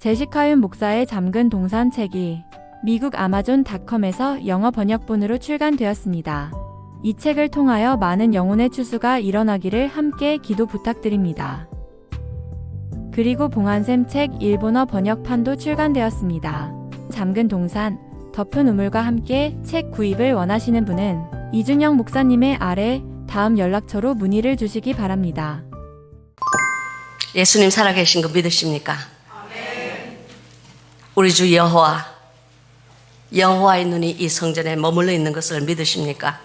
제시카윤 목사의 잠근 동산 책이 미국 아마존닷컴에서 영어 번역본으로 출간되었습니다. 이 책을 통하여 많은 영혼의 추수가 일어나기를 함께 기도 부탁드립니다. 그리고 봉한샘 책 일본어 번역판도 출간되었습니다. 잠근 동산, 덮은 우물과 함께 책 구입을 원하시는 분은 이준영 목사님의 아래 다음 연락처로 문의를 주시기 바랍니다. 예수님 살아계신 거 믿으십니까? 우리 주 여호와의 눈이 이 성전에 머물러 있는 것을 믿으십니까?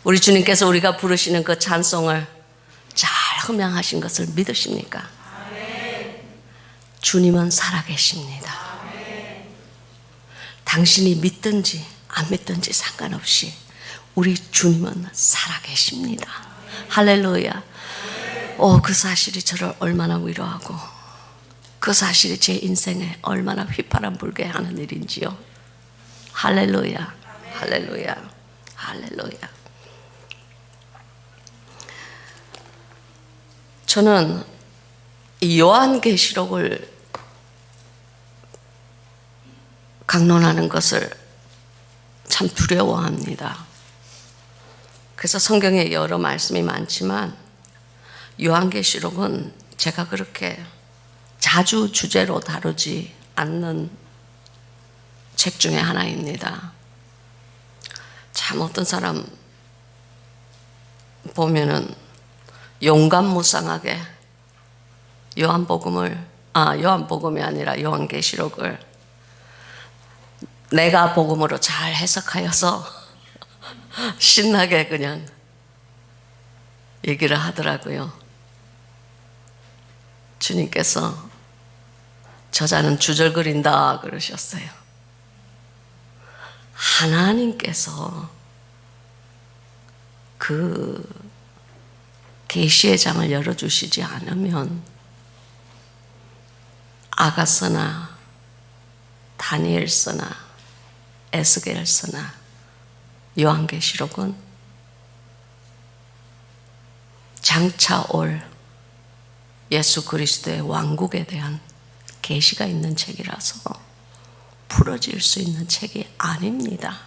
우리 주님께서 우리가 부르시는 그 찬송을 잘 흠양하신 것을 믿으십니까? 주님은 살아계십니다. 당신이 믿든지 안 믿든지 상관없이 우리 주님은 살아계십니다. 할렐루야. 그 사실이 저를 얼마나 위로하고 그 사실이 제 인생에 얼마나 휘파람 불게 하는 일인지요. 할렐루야. 할렐루야. 할렐루야. 저는 이 요한계시록을 강론하는 것을 참 두려워합니다. 그래서 성경에 여러 말씀이 많지만 요한계시록은 제가 그렇게 자주 주제로 다루지 않는 책 중에 하나입니다. 참 어떤 사람 보면은 용감무쌍하게 요한복음이 아니라 요한계시록을 내가 복음으로 잘 해석하여서 신나게 그냥 얘기를 하더라고요. 주님께서 저자는 주절거린다 그러셨어요. 하나님께서 그 계시의 장을 열어주시지 않으면 아가서나 다니엘서나 에스겔서나 요한계시록은 장차 올 예수 그리스도의 왕국에 대한 계시가 있는 책이라서 풀어질 수 있는 책이 아닙니다.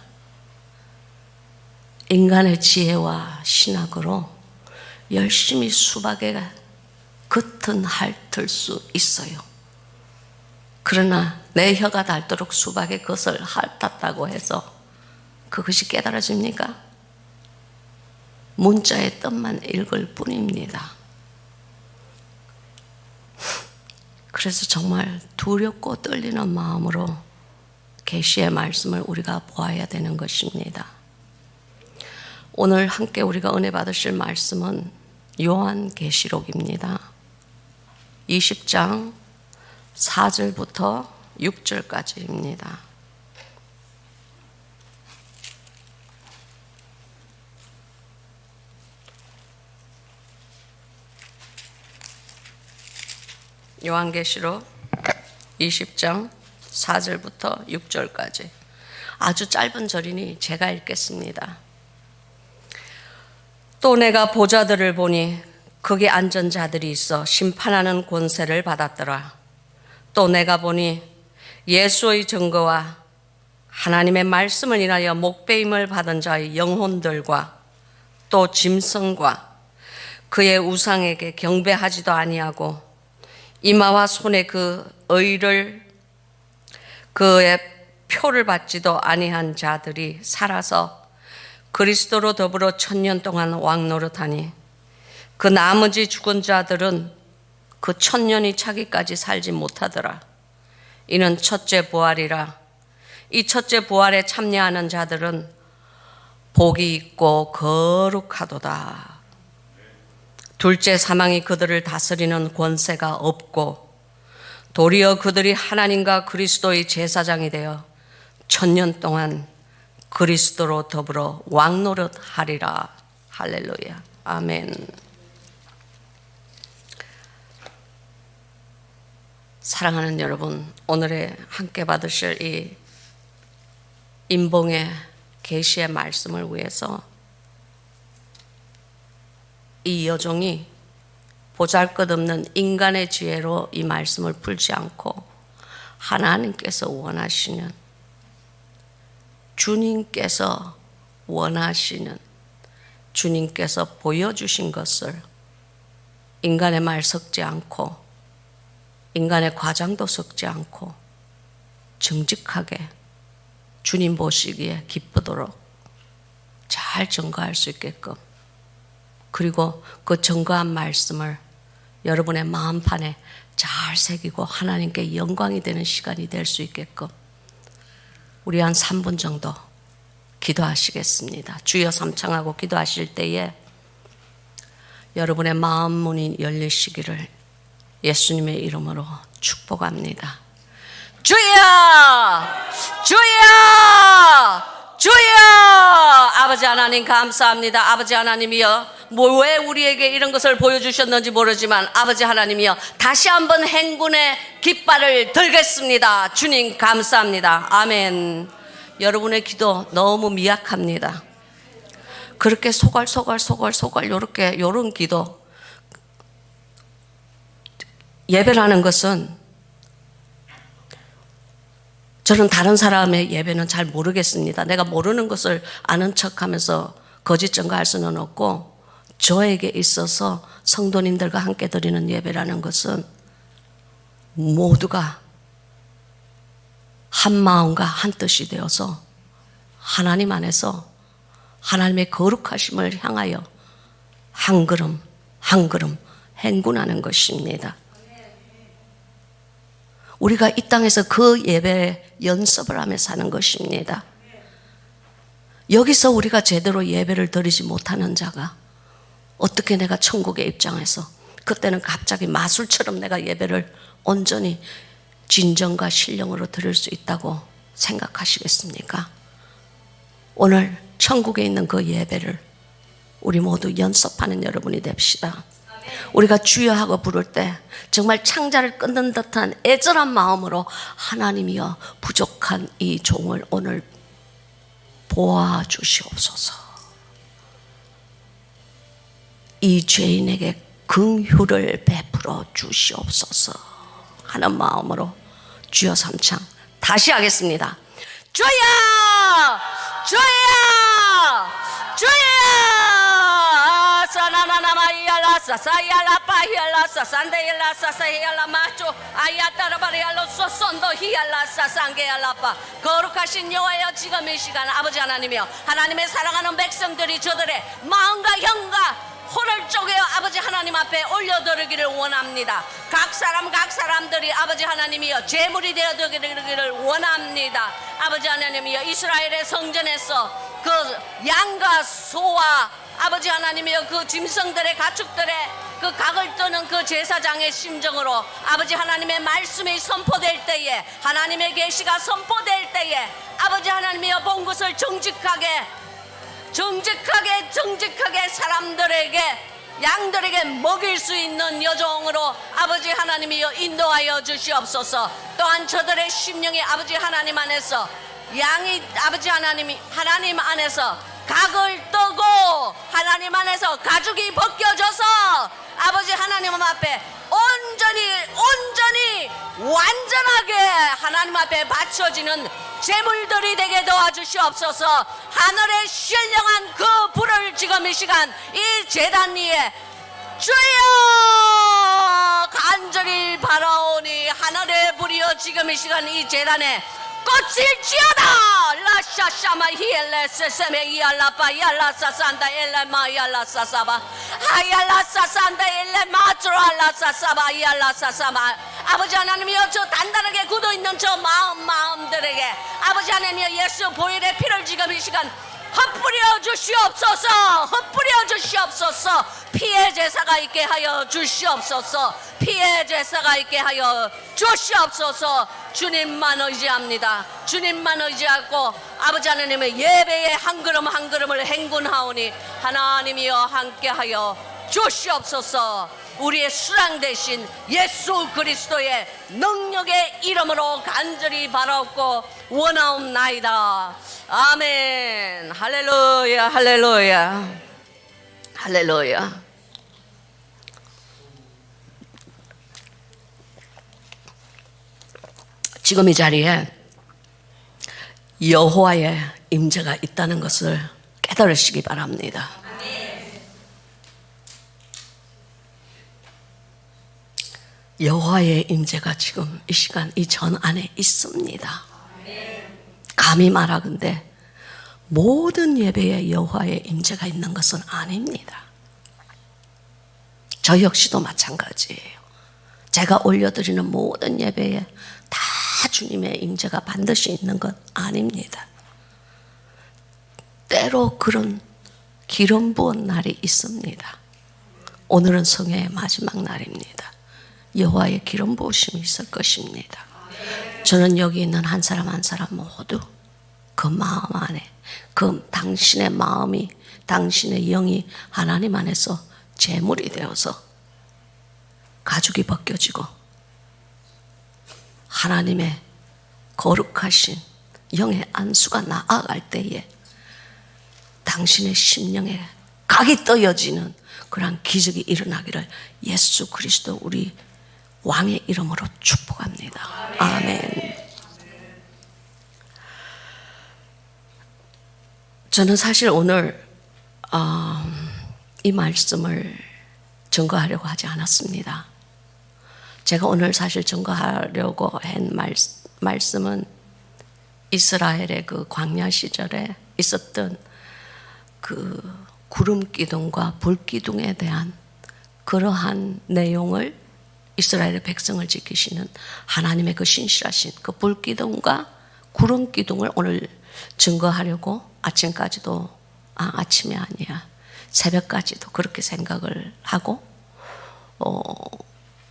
인간의 지혜와 신학으로 열심히 수박에 겉은 핥을 수 있어요. 그러나 내 혀가 닳도록 수박의 겉을 핥았다고 해서 그것이 깨달아집니까? 문자의 뜻만 읽을 뿐입니다. 그래서 정말 두렵고 떨리는 마음으로 계시의 말씀을 우리가 보아야 되는 것입니다. 오늘 함께 우리가 은혜 받으실 말씀은 요한계시록입니다. 20장 4절부터 6절까지입니다. 요한계시록 20장 4절부터 6절까지 아주 짧은 절이니 제가 읽겠습니다. 또 내가 보좌들을 보니 거기 앉은 자들이 있어 심판하는 권세를 받았더라. 또 내가 보니 예수의 증거와 하나님의 말씀을 인하여 목배임을 받은 자의 영혼들과 또 짐승과 그의 우상에게 경배하지도 아니하고 이마와 손에 그 의를 그의 표를 받지도 아니한 자들이 살아서 그리스도로 더불어 1000년 동안 왕노릇하니 그 나머지 죽은 자들은 그 1000년이 차기까지 살지 못하더라. 이는 첫째 부활이라. 이 첫째 부활에 참여하는 자들은 복이 있고 거룩하도다. 둘째 사망이 그들을 다스리는 권세가 없고 도리어 그들이 하나님과 그리스도의 제사장이 되어 1000년 동안 그리스도로 더불어 왕노릇하리라. 할렐루야. 아멘. 사랑하는 여러분, 오늘의 함께 받으실 이 임봉의 계시의 말씀을 위해서 이 여종이 보잘것없는 인간의 지혜로 이 말씀을 풀지 않고 하나님께서 원하시는, 주님께서 원하시는, 주님께서 보여주신 것을 인간의 말 섞지 않고 인간의 과장도 섞지 않고 정직하게 주님 보시기에 기쁘도록 잘 증거할 수 있게끔, 그리고 그 증거한 말씀을 여러분의 마음판에 잘 새기고 하나님께 영광이 되는 시간이 될 수 있게끔 우리 한 3분 정도 기도하시겠습니다. 주여 삼창하고 기도하실 때에 여러분의 마음 문이 열리시기를 예수님의 이름으로 축복합니다. 주여! 주여! 주여! 아버지 하나님 감사합니다. 아버지 하나님이여, 왜 우리에게 이런 것을 보여주셨는지 모르지만 아버지 하나님이여, 다시 한번 행군의 깃발을 들겠습니다. 주님 감사합니다. 아멘. 여러분의 기도 너무 미약합니다. 그렇게 소갈 요런 기도, 예배라는 것은, 저는 다른 사람의 예배는 잘 모르겠습니다. 내가 모르는 것을 아는 척하면서 거짓 증거할 수는 없고, 저에게 있어서 성도님들과 함께 드리는 예배라는 것은 모두가 한 마음과 한 뜻이 되어서 하나님 안에서 하나님의 거룩하심을 향하여 한 걸음 한 걸음 행군하는 것입니다. 우리가 이 땅에서 그 예배 연습을 하며 사는 것입니다. 여기서 우리가 제대로 예배를 드리지 못하는 자가 어떻게 내가 천국에 입장해서 그때는 갑자기 마술처럼 내가 예배를 온전히 진정과 신령으로 드릴 수 있다고 생각하시겠습니까? 오늘 천국에 있는 그 예배를 우리 모두 연습하는 여러분이 됩시다. 우리가 주여 하고 부를 때 정말 창자를 끊는 듯한 애절한 마음으로 하나님이여 부족한 이 종을 오늘 보아주시옵소서. 이 죄인에게 긍휼을 베풀어 주시옵소서 하는 마음으로 주여 삼창 다시 하겠습니다. 주여! 주여! 주여! 사나나나마이알라 사사이알라 파이알라 사산데이알라 사사이알라 마초 아야따라바리알로 소손도 히알라 사상게알라파. 거룩하신 여호와여, 지금 이 시간 아버지 하나님이여, 하나님의 사랑하는 백성들이 저들의 마음과 형과 혼을 쪼개어 아버지 하나님 앞에 올려드리기를 원합니다. 각 사람들이 아버지 하나님이여 제물이 되어드리기를 원합니다. 아버지 하나님이여, 이스라엘의 성전에서 그 양과 소와 아버지 하나님이여 그 짐승들의 가축들의 그 각을 뜨는 그 제사장의 심정으로 아버지 하나님의 말씀이 선포될 때에, 하나님의 계시가 선포될 때에 아버지 하나님이여 본 것을 정직하게 사람들에게, 양들에게 먹일 수 있는 여종으로 아버지 하나님이여 인도하여 주시옵소서. 또한 저들의 심령이 아버지 하나님 안에서, 양이 아버지 하나님 안에서 각을 뜨고 하나님 안에서 가죽이 벗겨져서 아버지 하나님 앞에 온전히 완전하게 하나님 앞에 바쳐지는 제물들이 되게 도와주시옵소서. 하늘의 신령한 그 불을 지금 이 시간 이 제단 위에 주여 간절히 바라오니, 하늘의 불이여 지금 이 시간 이 제단에 꽃일지어다. 라샤샤마 히엘레 세세메 이알라파 이알라사산다 엘레마 이알라사사바 하이알라사산다 엘레마 트랄라사사바 이알라사사마. 아버지 하나님이여, 저 단단하게 굳어있는 저 마음들에게 아버지 하나님이여 예수 보혈의 피를 지금 이 시간 헛뿌려 주시옵소서. 헛뿌려 주시옵소서. 피의 제사가 있게 하여 주시옵소서. 피의 제사가 있게 하여 주시옵소서. 주님만 의지합니다. 주님만 의지하고 아버지 하나님의 예배의 한 걸음 한 걸음을 행군하오니 하나님이여 함께하여 주시옵소서. 우리의 수랑 되신 예수 그리스도의 능력의 이름으로 간절히 바라옵고 원하옵나이다. 아멘. 할렐루야 할렐루야 할렐루야. 지금 이 자리에 여호와의 임재가 있다는 것을 깨달으시기 바랍니다. 여호와의 임재가 지금 이 시간 이 전 안에 있습니다. 감히 말하건대 모든 예배에 여호와의 임재가 있는 것은 아닙니다. 저 역시도 마찬가지예요. 제가 올려드리는 모든 예배에 다 주님의 임재가 반드시 있는 것 아닙니다. 때로 그런 기름 부은 날이 있습니다. 오늘은 성회의 마지막 날입니다. 여호와의 기름 부으심이 있을 것입니다. 저는 여기 있는 한 사람 한 사람 모두 그 마음 안에 그 당신의 마음이 당신의 영이 하나님 안에서 제물이 되어서 가죽이 벗겨지고 하나님의 거룩하신 영의 안수가 나아갈 때에 당신의 심령에 각이 떠여지는 그러한 기적이 일어나기를 예수 그리스도 우리 왕의 이름으로 축복합니다. 아멘. 저는 사실 오늘 이 말씀을 증거하려고 하지 않았습니다. 제가 오늘 사실 증거하려고 한 말씀은 이스라엘의 그 광야 시절에 있었던 그 구름 기둥과 불 기둥에 대한 그러한 내용을 이스라엘의 백성을 지키시는 하나님의 그 신실하신 그 불 기둥과 구름 기둥을 오늘 증거하려고 아침까지도 아침이 아니야 새벽까지도 그렇게 생각을 하고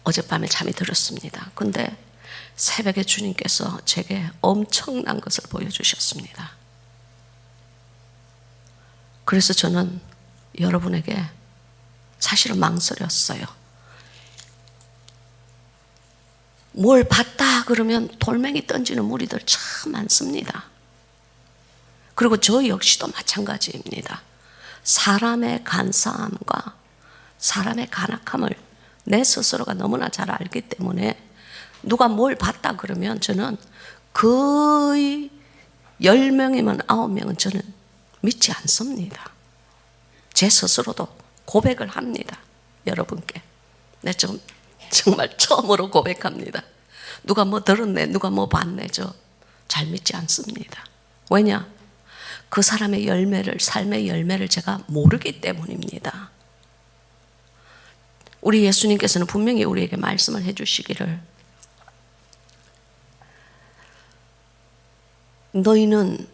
어젯밤에 잠이 들었습니다. 근데 새벽에 주님께서 제게 엄청난 것을 보여주셨습니다. 그래서 저는 여러분에게 사실은 망설였어요. 뭘 봤다 그러면 돌멩이 던지는 무리들 참 많습니다. 그리고 저 역시도 마찬가지입니다. 사람의 간사함과 사람의 간악함을 내 스스로가 너무나 잘 알기 때문에 누가 뭘 봤다 그러면 저는 거의 10명이면 9명은 저는 믿지 않습니다. 제 스스로도 고백을 합니다. 여러분께. 네, 정말 처음으로 고백합니다. 누가 뭐 들었네, 누가 뭐 봤네, 저 잘 믿지 않습니다. 왜냐? 그 사람의 열매를, 삶의 열매를 제가 모르기 때문입니다. 우리 예수님께서는 분명히 우리에게 말씀을 해주시기를 너희는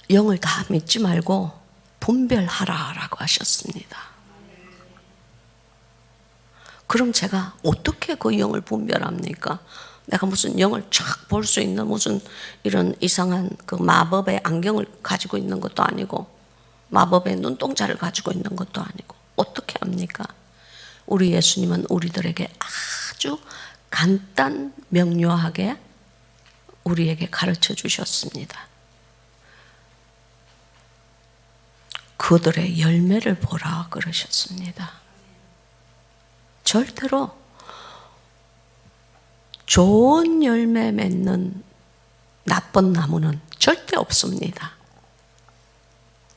영을 다 믿지 말고 분별하라 라고 하셨습니다. 그럼 제가 어떻게 그 영을 분별합니까? 내가 무슨 영을 쫙 볼 수 있는 무슨 이런 이상한 그 마법의 안경을 가지고 있는 것도 아니고 마법의 눈동자를 가지고 있는 것도 아니고 어떻게 합니까? 우리 예수님은 우리들에게 아주 간단 명료하게 우리에게 가르쳐 주셨습니다. 그들의 열매를 보라 그러셨습니다. 절대로 좋은 열매 맺는 나쁜 나무는 절대 없습니다.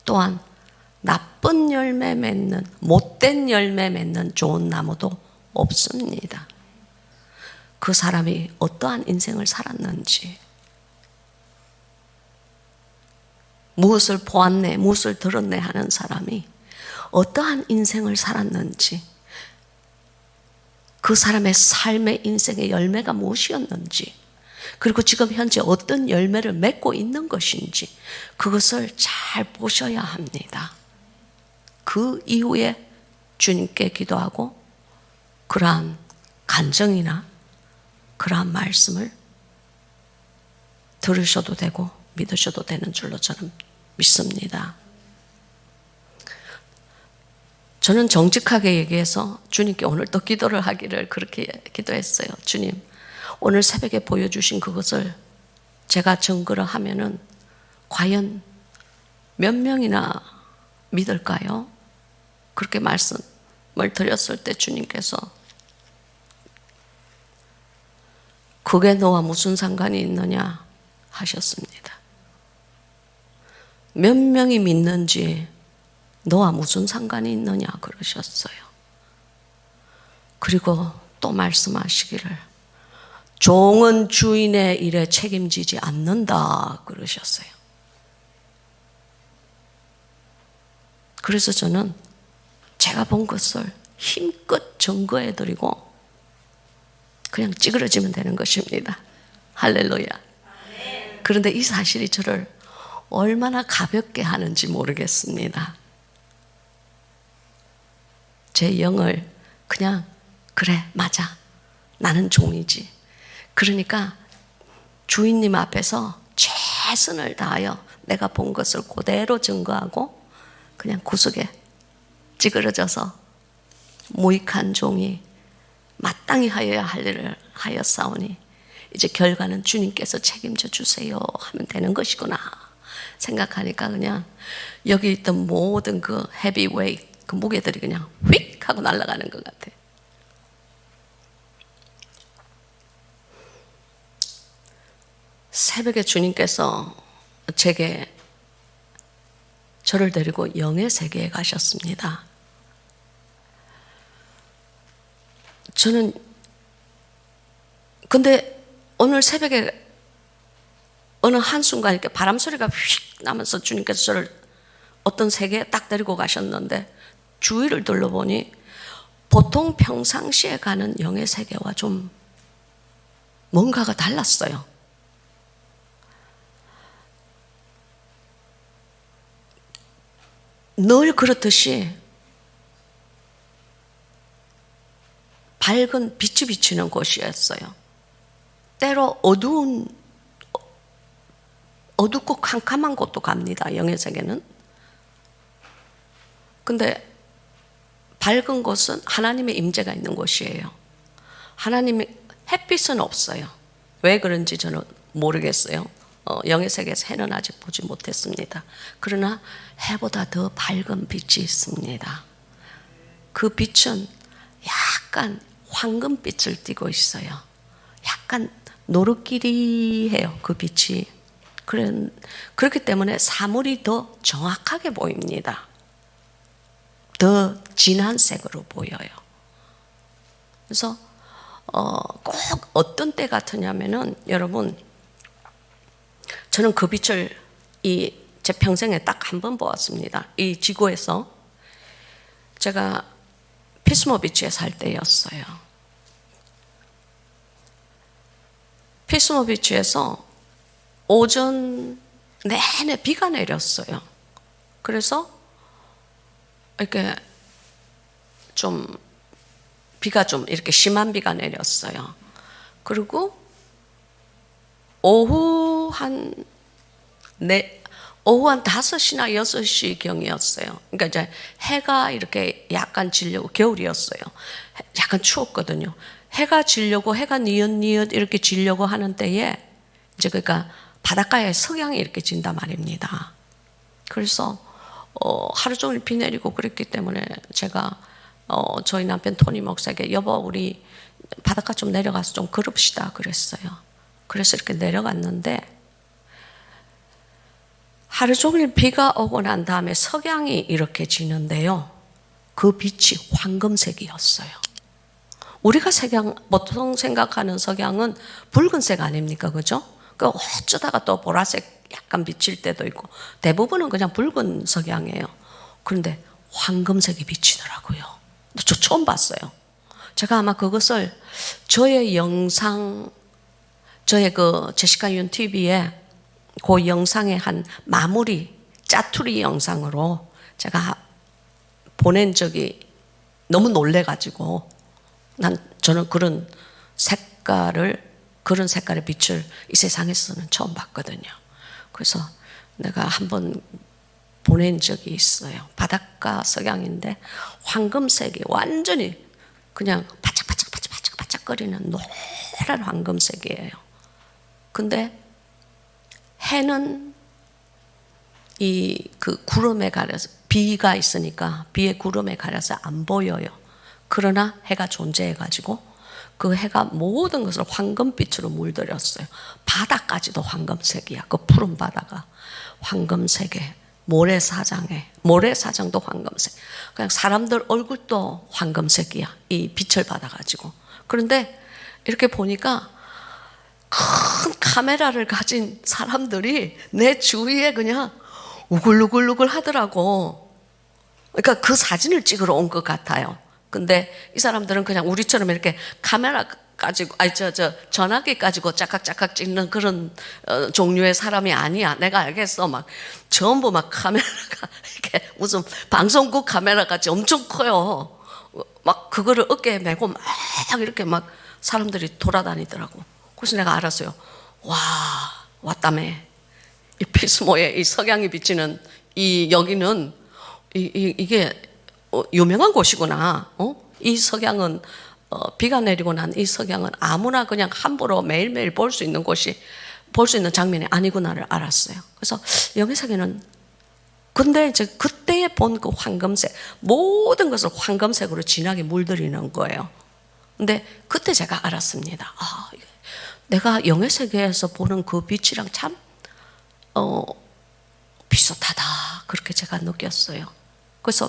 또한 나쁜 열매 맺는 못된 열매 맺는 좋은 나무도 없습니다. 그 사람이 어떠한 인생을 살았는지 무엇을 보았네 무엇을 들었네 하는 사람이 어떠한 인생을 살았는지 그 사람의 삶의 인생의 열매가 무엇이었는지 그리고 지금 현재 어떤 열매를 맺고 있는 것인지 그것을 잘 보셔야 합니다. 그 이후에 주님께 기도하고 그러한 간증이나 그러한 말씀을 들으셔도 되고 믿으셔도 되는 줄로 저는 믿습니다. 저는 정직하게 얘기해서 주님께 오늘 또 기도를 하기를 그렇게 기도했어요. 주님, 오늘 새벽에 보여주신 그것을 제가 증거를 하면은 과연 몇 명이나 믿을까요? 그렇게 말씀을 드렸을 때 주님께서 그게 너와 무슨 상관이 있느냐 하셨습니다. 몇 명이 믿는지 너와 무슨 상관이 있느냐 그러셨어요. 그리고 또 말씀하시기를 종은 주인의 일에 책임지지 않는다 그러셨어요. 그래서 저는 제가 본 것을 힘껏 증거해드리고 그냥 찌그러지면 되는 것입니다. 할렐루야. 그런데 이 사실이 저를 얼마나 가볍게 하는지 모르겠습니다. 제 영을 그냥 그래 맞아 나는 종이지. 그러니까 주인님 앞에서 최선을 다하여 내가 본 것을 그대로 증거하고 그냥 구석에 찌그러져서 무익한 종이 마땅히 하여야 할 일을 하였사오니 이제 결과는 주님께서 책임져 주세요 하면 되는 것이구나 생각하니까 그냥 여기 있던 모든 그 헤비웨이트 그 무게들이 그냥 휙 하고 날아가는 것 같아. 새벽에 주님께서 제게 저를 데리고 영의 세계에 가셨습니다. 저는 근데 오늘 새벽에 어느 한순간 이렇게 바람 소리가 휙 나면서 주님께서 저를 어떤 세계에 딱 데리고 가셨는데 주위를 둘러보니 보통 평상시에 가는 영의 세계와 좀 뭔가가 달랐어요. 늘 그렇듯이 밝은 빛이 비치는 곳이었어요. 때로 어둡고 캄캄한 곳도 갑니다. 영의 세계는. 근데 밝은 곳은 하나님의 임재가 있는 곳이에요. 하나님의 햇빛은 없어요. 왜 그런지 저는 모르겠어요. 영의 세계에서 해는 아직 보지 못했습니다. 그러나 해보다 더 밝은 빛이 있습니다. 그 빛은 약간 황금빛을 띠고 있어요. 약간 노릇끼리해요. 그 빛이. 그렇기 때문에 사물이 더 정확하게 보입니다. 더 진한 색으로 보여요. 그래서 꼭 어떤 때 같으냐면은 여러분 저는 그 빛을 제 평생에 딱 한 번 보았습니다. 이 지구에서 제가 피스모 비치에 살 때였어요. 피스모 비치에서 오전 내내 비가 내렸어요. 그래서 이렇게 비가 좀 이렇게 심한 비가 내렸어요. 그리고 오후 한 5시나 6시 경이었어요. 그러니까 이제 해가 이렇게 약간 지려고, 겨울이었어요. 약간 추웠거든요. 해가 지려고, 해가 니엇니엇 이렇게 지려고 하는 때에 이제 그러니까 바닷가에 석양이 이렇게 진단 말입니다. 그래서 하루 종일 비 내리고 그랬기 때문에 제가 저희 남편 토니 목사에게 여보 우리 바닷가 좀 내려가서 좀 걸읍시다 그랬어요. 그래서 이렇게 내려갔는데 하루 종일 비가 오고 난 다음에 석양이 이렇게 지는데요. 그 빛이 황금색이었어요. 우리가 보통 생각하는 석양은 붉은색 아닙니까? 그죠? 그 어쩌다가 또 보라색 약간 비칠 때도 있고 대부분은 그냥 붉은 석양이에요. 그런데 황금색이 비치더라고요. 저 처음 봤어요. 제가 아마 그것을 저의 영상, 저의 그 제시카 윤 TV에 그 영상의 한 마무리 짜투리 영상으로 제가 보낸 적이 너무 놀래가지고 저는 그런 색깔의 빛을 이 세상에서는 처음 봤거든요. 그래서 내가 한번 보낸 적이 있어요. 바닷가 석양인데 황금색이 완전히 그냥 바짝바짝거리는 노란 황금색이에요. 근데 해는 그 구름에 가려서 비가 있으니까 비의 구름에 가려서 안 보여요. 그러나 해가 존재해가지고 그 해가 모든 것을 황금빛으로 물들였어요. 바다까지도 황금색이야. 그 푸른 바다가 황금색에 모래사장도 황금색. 그냥 사람들 얼굴도 황금색이야. 이 빛을 받아가지고. 그런데 이렇게 보니까 큰 카메라를 가진 사람들이 내 주위에 그냥 우글우글우글 하더라고. 그러니까 그 사진을 찍으러 온 것 같아요. 근데 이 사람들은 그냥 우리처럼 이렇게 카메라 가지고, 전화기 가지고 짝깍짝깍 찍는 그런 종류의 사람이 아니야. 내가 알겠어. 막 전부 막 카메라가 이렇게 무슨 방송국 카메라 같이 엄청 커요. 막 그거를 어깨에 메고 막 이렇게 막 사람들이 돌아다니더라고. 그래서 내가 알았어요. 와, 왔다며. 이 피스모의 이 석양이 비치는 이 여기는 이게 유명한 곳이구나. 이 석양은 비가 내리고 난 이 석양은 아무나 그냥 함부로 매일매일 볼 수 있는 곳이 볼 수 있는 장면이 아니구나를 알았어요. 그래서 영해석에는 근데 이제 그때에 본 그 황금색 모든 것을 황금색으로 진하게 물들이는 거예요. 근데 그때 제가 알았습니다. 아, 내가 영해세계에서 보는 그 빛이랑 참 비슷하다 그렇게 제가 느꼈어요. 그래서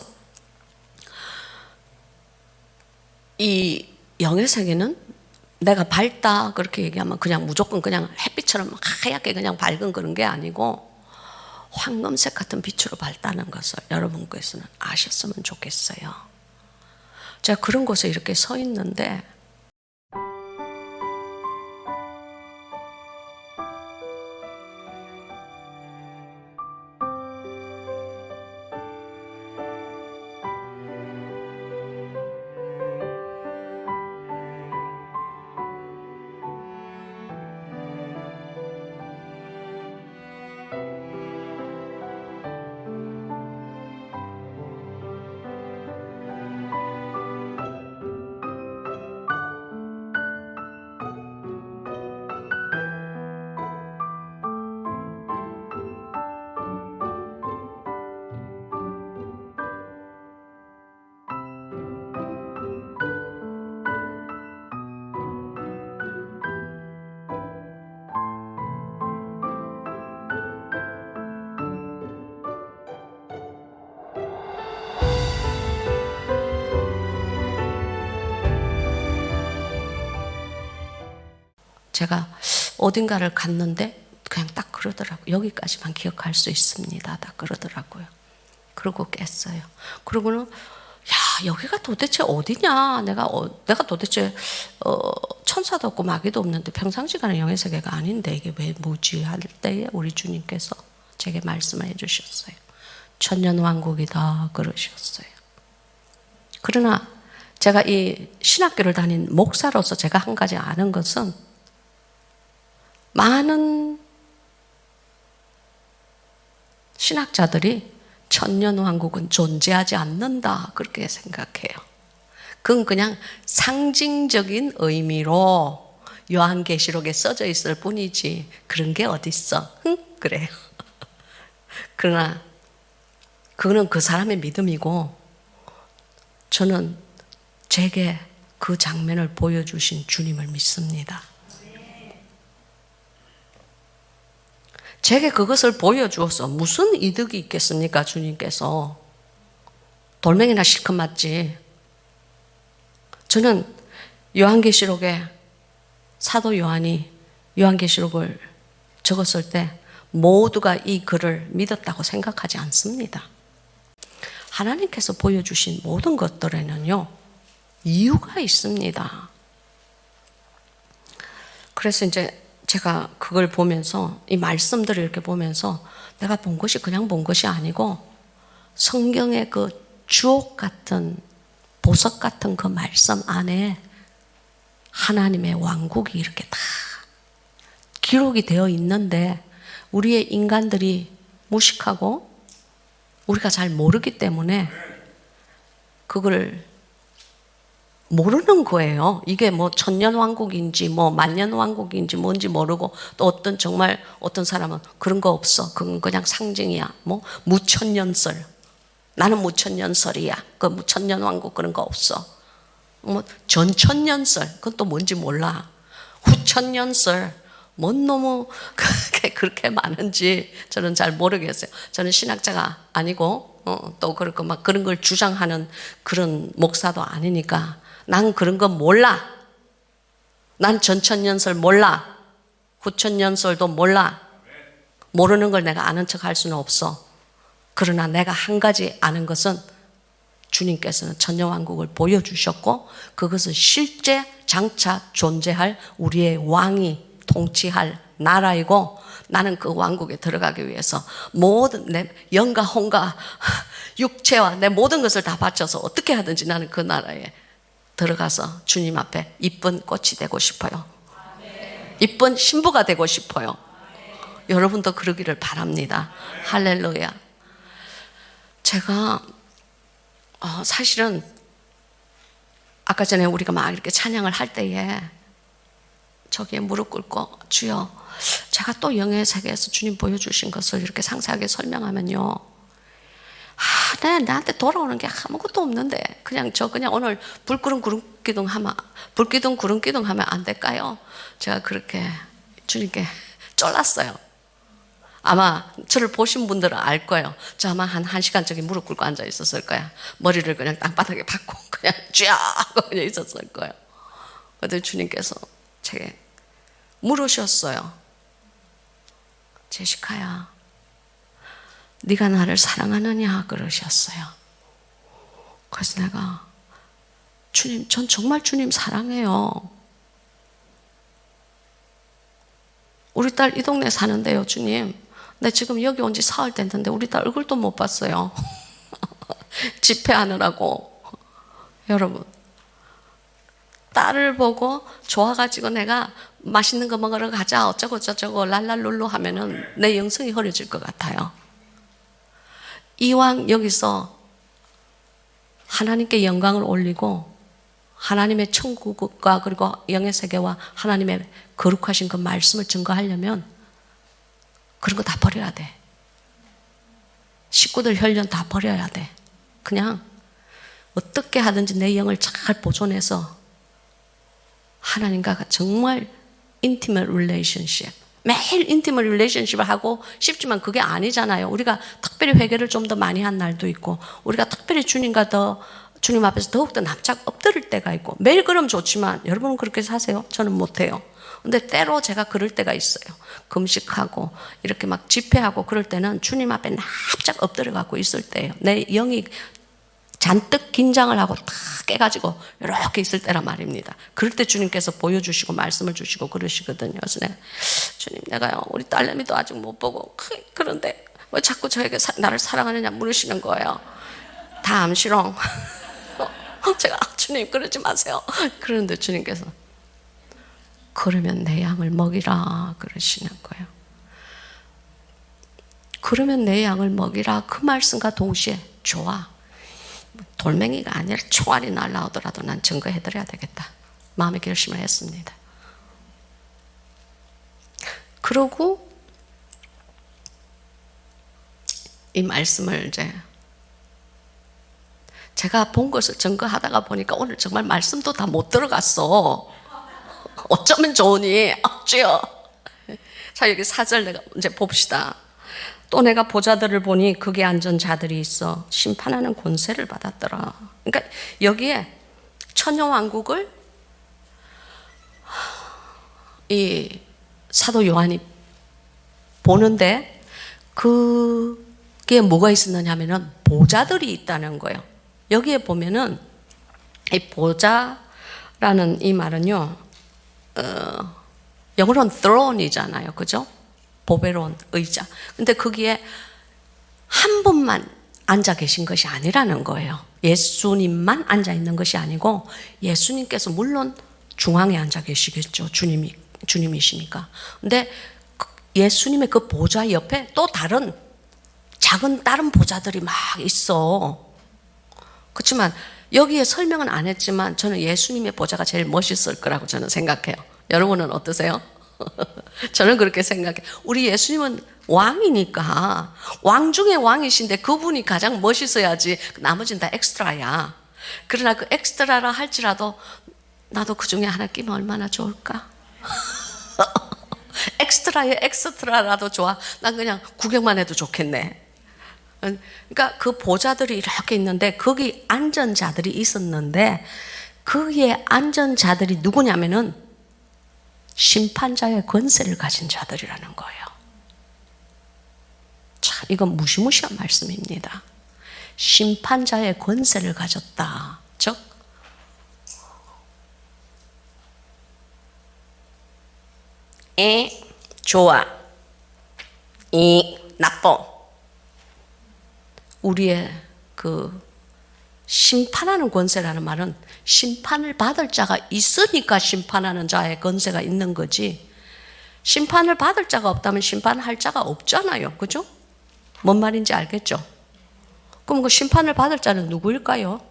이 영의 세계는 내가 밝다 그렇게 얘기하면 그냥 무조건 그냥 햇빛처럼 하얗게 그냥 밝은 그런 게 아니고 황금색 같은 빛으로 밝다는 것을 여러분께서는 아셨으면 좋겠어요. 제가 그런 곳에 이렇게 서 있는데 제가 어딘가를 갔는데 그냥 딱 그러더라고요. 여기까지만 기억할 수 있습니다. 딱 그러더라고요. 그러고 깼어요. 그러고는 야, 여기가 도대체 어디냐? 내가 도대체 천사도 없고 마귀도 없는데 평상시간에 영의 세계가 아닌데 이게 왜 뭐지? 할 때에 우리 주님께서 제게 말씀을 해주셨어요. 천년왕국이다 그러셨어요. 그러나 제가 이 신학교를 다닌 목사로서 제가 한 가지 아는 것은 많은 신학자들이 천년왕국은 존재하지 않는다 그렇게 생각해요. 그건 그냥 상징적인 의미로 요한계시록에 써져 있을 뿐이지 그런 게 어딨어? 그래요. 그러나 그거는 그 사람의 믿음이고 저는 제게 그 장면을 보여주신 주님을 믿습니다. 제게 그것을 보여주어서 무슨 이득이 있겠습니까? 주님께서. 돌멩이나 실컷 맞지. 저는 요한계시록에 사도 요한이 요한계시록을 적었을 때 모두가 이 글을 믿었다고 생각하지 않습니다. 하나님께서 보여주신 모든 것들에는요, 이유가 있습니다. 그래서 이제 제가 그걸 보면서 이 말씀들을 이렇게 보면서 내가 본 것이 그냥 본 것이 아니고 성경의 그 주옥 같은 보석 같은 그 말씀 안에 하나님의 왕국이 이렇게 다 기록이 되어 있는데 우리의 인간들이 무식하고 우리가 잘 모르기 때문에 그걸 모르는 거예요. 이게 뭐 천년왕국인지 뭐 만년왕국인지 뭔지 모르고 또 어떤 사람은 그런 거 없어. 그건 그냥 상징이야. 뭐 무천년설. 나는 무천년설이야. 그 무천년왕국 그런 거 없어. 뭐 전천년설, 그건 또 뭔지 몰라. 후천년설, 뭔 너무 그렇게 많은지 저는 잘 모르겠어요. 저는 신학자가 아니고 또 그렇고 막 그런 걸 주장하는 그런 목사도 아니니까 난 그런 건 몰라. 난 전천년설 몰라. 후천년설도 몰라. 모르는 걸 내가 아는 척 할 수는 없어. 그러나 내가 한 가지 아는 것은 주님께서는 천년왕국을 보여주셨고 그것은 실제 장차 존재할 우리의 왕이 통치할 나라이고 나는 그 왕국에 들어가기 위해서 모든 내 영과 혼과 육체와 내 모든 것을 다 바쳐서 어떻게 하든지 나는 그 나라에 들어가서 주님 앞에 이쁜 꽃이 되고 싶어요. 이쁜 신부가 되고 싶어요. 여러분도 그러기를 바랍니다. 할렐루야. 제가 사실은 아까 전에 우리가 막 이렇게 찬양을 할 때에 저기에 무릎 꿇고 주여 제가 또 영의 세계에서 주님 보여주신 것을 이렇게 상세하게 설명하면요 나한테 돌아오는 게 아무것도 없는데 그냥 오늘 불기둥 구름기둥 하면 안 될까요? 제가 그렇게 주님께 쫄랐어요. 아마 저를 보신 분들은 알 거예요. 저 아마 한 1시간 저기 무릎 꿇고 앉아 있었을 거야. 머리를 그냥 땅바닥에 박고 그냥 쥐야 하고 그냥 있었을 거예요. 그런데 주님께서 제게 물으셨어요. 제시카야, 네가 나를 사랑하느냐 그러셨어요. 그래서 내가 주님, 전 정말 주님 사랑해요. 우리 딸 이 동네 사는데요, 주님. 나 지금 여기 온 지 사흘 됐는데 우리 딸 얼굴도 못 봤어요. 집회하느라고. 여러분, 딸을 보고 좋아가지고 내가 맛있는 거 먹으러 가자 어쩌고 저쩌고 랄랄룰루 하면은 내 영성이 흐려질 것 같아요. 이왕 여기서 하나님께 영광을 올리고 하나님의 천국과 그리고 영의 세계와 하나님의 거룩하신 그 말씀을 증거하려면 그런 거 다 버려야 돼. 식구들 혈연 다 버려야 돼. 그냥 어떻게 하든지 내 영을 잘 보존해서 하나님과 정말 intimate relationship, 매일 intimate relationship을 하고 싶지만 그게 아니잖아요. 우리가 특별히 회개를 좀 더 많이 한 날도 있고 우리가 특별히 주님 앞에서 더욱더 납작 엎드릴 때가 있고 매일 그러면 좋지만 여러분은 그렇게 사세요? 저는 못해요. 근데 때로 제가 그럴 때가 있어요. 금식하고 이렇게 막 집회하고 그럴 때는 주님 앞에 납작 엎드려 갖고 있을 때예요. 내 영이 잔뜩 긴장을 하고 탁 깨가지고 이렇게 있을 때란 말입니다. 그럴 때 주님께서 보여주시고 말씀을 주시고 그러시거든요. 그래서 내가 주님, 내가요 우리 딸내미도 아직 못 보고 그런데 왜 자꾸 저에게 나를 사랑하느냐 물으시는 거예요. 다 암시롱. 제가 주님 그러지 마세요. 그런데 주님께서 그러면 내 양을 먹이라 그러시는 거예요. 그러면 내 양을 먹이라 그 말씀과 동시에 좋아. 돌멩이가 아니라 총알이 날라오더라도 난 증거해드려야 되겠다. 마음의 결심을 했습니다. 그러고 이 말씀을 이제 제가 본 것을 증거하다가 보니까 오늘 정말 말씀도 다 못 들어갔어. 어쩌면 좋으니 주여. 자, 여기 4절 내가 이제 봅시다. 또 내가 보자들을 보니 극에 앉은 자들이 있어 심판하는 권세를 받았더라. 그러니까 여기에 천년왕국을 이 사도 요한이 보는데 그게 뭐가 있었느냐 하면은 보자들이 있다는 거예요. 여기에 보면은 이 보자라는 이 말은요, 영어로는 throne이잖아요. 그죠? 보배로운 의자. 근데 거기에 한 분만 앉아 계신 것이 아니라는 거예요. 예수님만 앉아 있는 것이 아니고 예수님께서 물론 중앙에 앉아 계시겠죠. 주님이시니까. 근데 예수님의 그 보좌 옆에 또 다른 보좌들이 막 있어. 그렇지만 여기에 설명은 안 했지만 저는 예수님의 보좌가 제일 멋있을 거라고 저는 생각해요. 여러분은 어떠세요? 저는 그렇게 생각해요. 우리 예수님은 왕이니까 왕 중에 왕이신데 그분이 가장 멋있어야지 나머지는 다 엑스트라야. 그러나 그 엑스트라라 할지라도 나도 그 중에 하나 끼면 얼마나 좋을까? 엑스트라에 엑스트라라도 좋아. 난 그냥 구경만 해도 좋겠네. 그러니까 그 보좌들이 이렇게 있는데 거기 앉은 자들이 있었는데 거기에 앉은 자들이 누구냐면은 심판자의 권세를 가진 자들이라는 거예요. 참 이건 무시무시한 말씀입니다. 심판자의 권세를 가졌다. 즉 좋아, 나빠. 우리의 그 심판하는 권세라는 말은 심판을 받을 자가 있으니까 심판하는 자의 권세가 있는 거지, 심판을 받을 자가 없다면 심판할 자가 없잖아요. 그죠? 뭔 말인지 알겠죠? 그럼 그 심판을 받을 자는 누구일까요?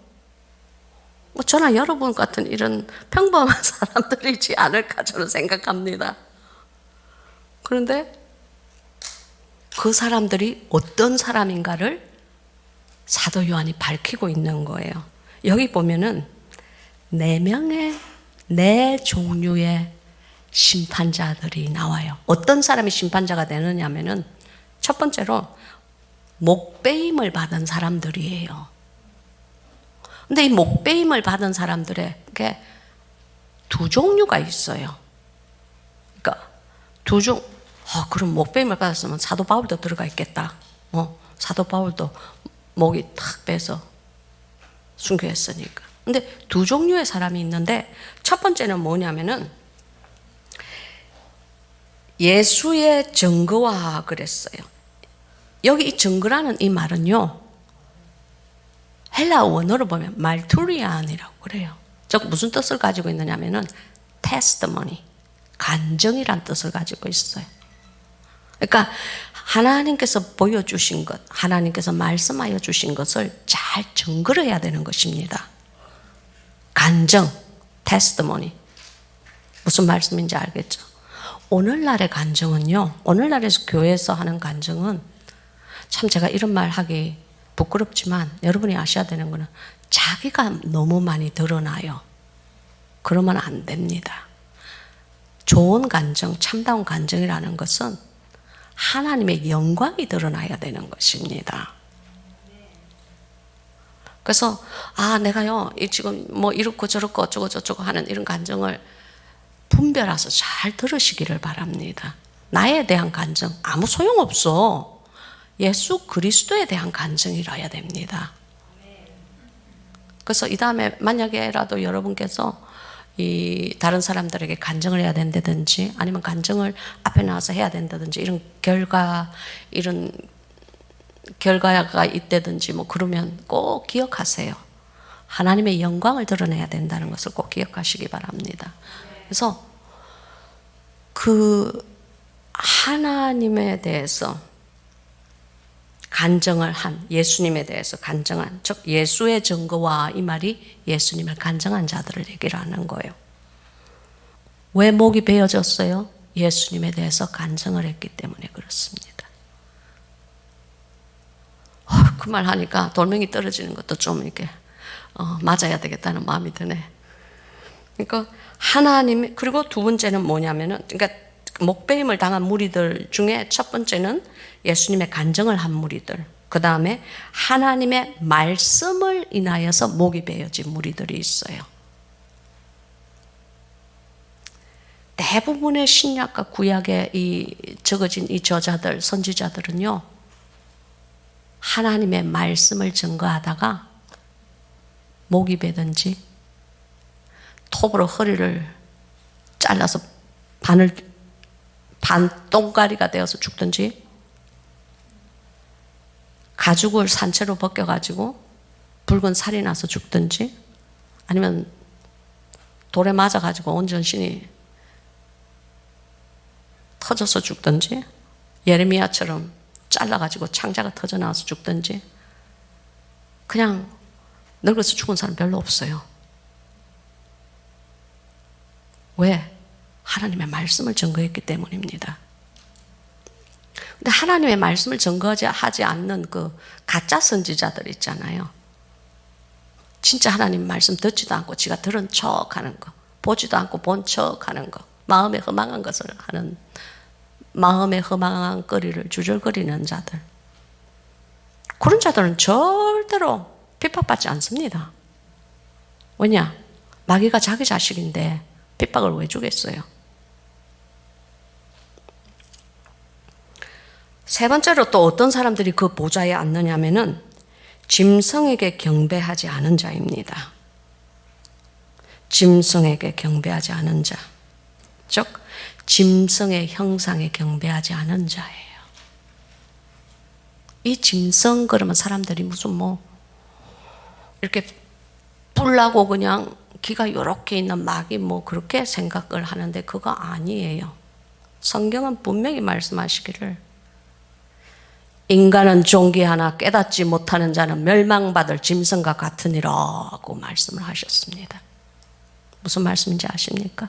저나 여러분 같은 이런 평범한 사람들이지 않을까 저는 생각합니다. 그런데 그 사람들이 어떤 사람인가를 사도 요한이 밝히고 있는 거예요. 여기 보면은 4명의 4종류의 심판자들이 나와요. 어떤 사람이 심판자가 되느냐 하면은 첫 번째로 목배임을 받은 사람들이에요. 근데 이 목배임을 받은 사람들에게 두 종류가 있어요. 그러니까 그럼 목배임을 받았으면 사도 바울도 들어가 있겠다. 사도 바울도 목이 탁 빼서 순교했으니까. 근데 두 종류의 사람이 있는데 첫 번째는 뭐냐면은 예수의 증거와 그랬어요. 여기 이 증거라는 이 말은요, 헬라 원어로 보면 말투리안이라고 그래요. 즉 무슨 뜻을 가지고 있느냐면은 testimony, 간증이란 뜻을 가지고 있어요. 그러니까 하나님께서 보여주신 것, 하나님께서 말씀하여 주신 것을 잘 증거를 해야 되는 것입니다. 간증, testimony. 무슨 말씀인지 알겠죠? 오늘날의 간증은요, 오늘날에서 교회에서 하는 간증은 참 제가 이런 말 하기 부끄럽지만 여러분이 아셔야 되는 거는 자기가 너무 많이 드러나요. 그러면 안 됩니다. 좋은 간증, 참다운 간증이라는 것은 하나님의 영광이 드러나야 되는 것입니다. 그래서 내가요 지금 뭐 이렇고 저렇고 어쩌고 저쩌고 하는 이런 간증을 분별해서 잘 들으시기를 바랍니다. 나에 대한 간증 아무 소용없어. 예수 그리스도에 대한 간증이라야 됩니다. 그래서 이 다음에 만약에라도 여러분께서 이 다른 사람들에게 간증을 해야 된다든지 아니면 간증을 앞에 나와서 해야 된다든지 이런 결과가 있다든지 뭐 그러면 꼭 기억하세요. 하나님의 영광을 드러내야 된다는 것을 꼭 기억하시기 바랍니다. 그래서 그 하나님에 대해서 간증을 한, 예수님에 대해서 간증한, 즉 예수의 증거와 이 말이 예수님을 간증한 자들을 얘기를 하는 거예요. 왜 목이 베어졌어요? 예수님에 대해서 간증을 했기 때문에 그렇습니다. 그 말 하니까 돌멩이 떨어지는 것도 좀 이렇게 맞아야 되겠다는 마음이 드네. 그러니까 하나님, 그리고 두 번째는 뭐냐면은, 그러니까 목배임을 당한 무리들 중에 첫 번째는 예수님의 간증을 한 무리들, 그 다음에 하나님의 말씀을 인하여서 목이 베어진 무리들이 있어요. 대부분의 신약과 구약에 적어진 이 저자들, 선지자들은요, 하나님의 말씀을 증거하다가 목이 베든지 톱으로 허리를 잘라서 반 똥가리가 되어서 죽든지, 가죽을 산채로 벗겨가지고 붉은 살이 나서 죽든지, 아니면 돌에 맞아가지고 온 전신이 터져서 죽든지, 예레미야처럼 잘라가지고 창자가 터져 나와서 죽든지, 그냥 늙어서 죽은 사람 별로 없어요. 왜? 하나님의 말씀을 증거했기 때문입니다. 근데 하나님의 말씀을 증거하지 않는 그 가짜 선지자들 있잖아요. 진짜 하나님 말씀 듣지도 않고 지가 들은 척 하는 거, 보지도 않고 본 척 하는 거, 마음에 허망한 것을 하는, 마음에 허망한 거리를 주절거리는 자들, 그런 자들은 절대로 핍박받지 않습니다. 왜냐? 마귀가 자기 자식인데 핍박을 왜 주겠어요? 세 번째로 또 어떤 사람들이 그 보좌에 앉느냐면은 짐승에게 경배하지 않은 자입니다. 짐승에게 경배하지 않은 자, 즉 짐승의 형상에 경배하지 않은 자예요. 이 짐승 그러면 사람들이 무슨 뭐 이렇게 뿔나고 그냥 기가 요렇게 있는 막이 뭐 그렇게 생각을 하는데 그거 아니에요. 성경은 분명히 말씀하시기를 인간은 존귀하나 깨닫지 못하는 자는 멸망받을 짐승과 같으니라고 말씀을 하셨습니다. 무슨 말씀인지 아십니까?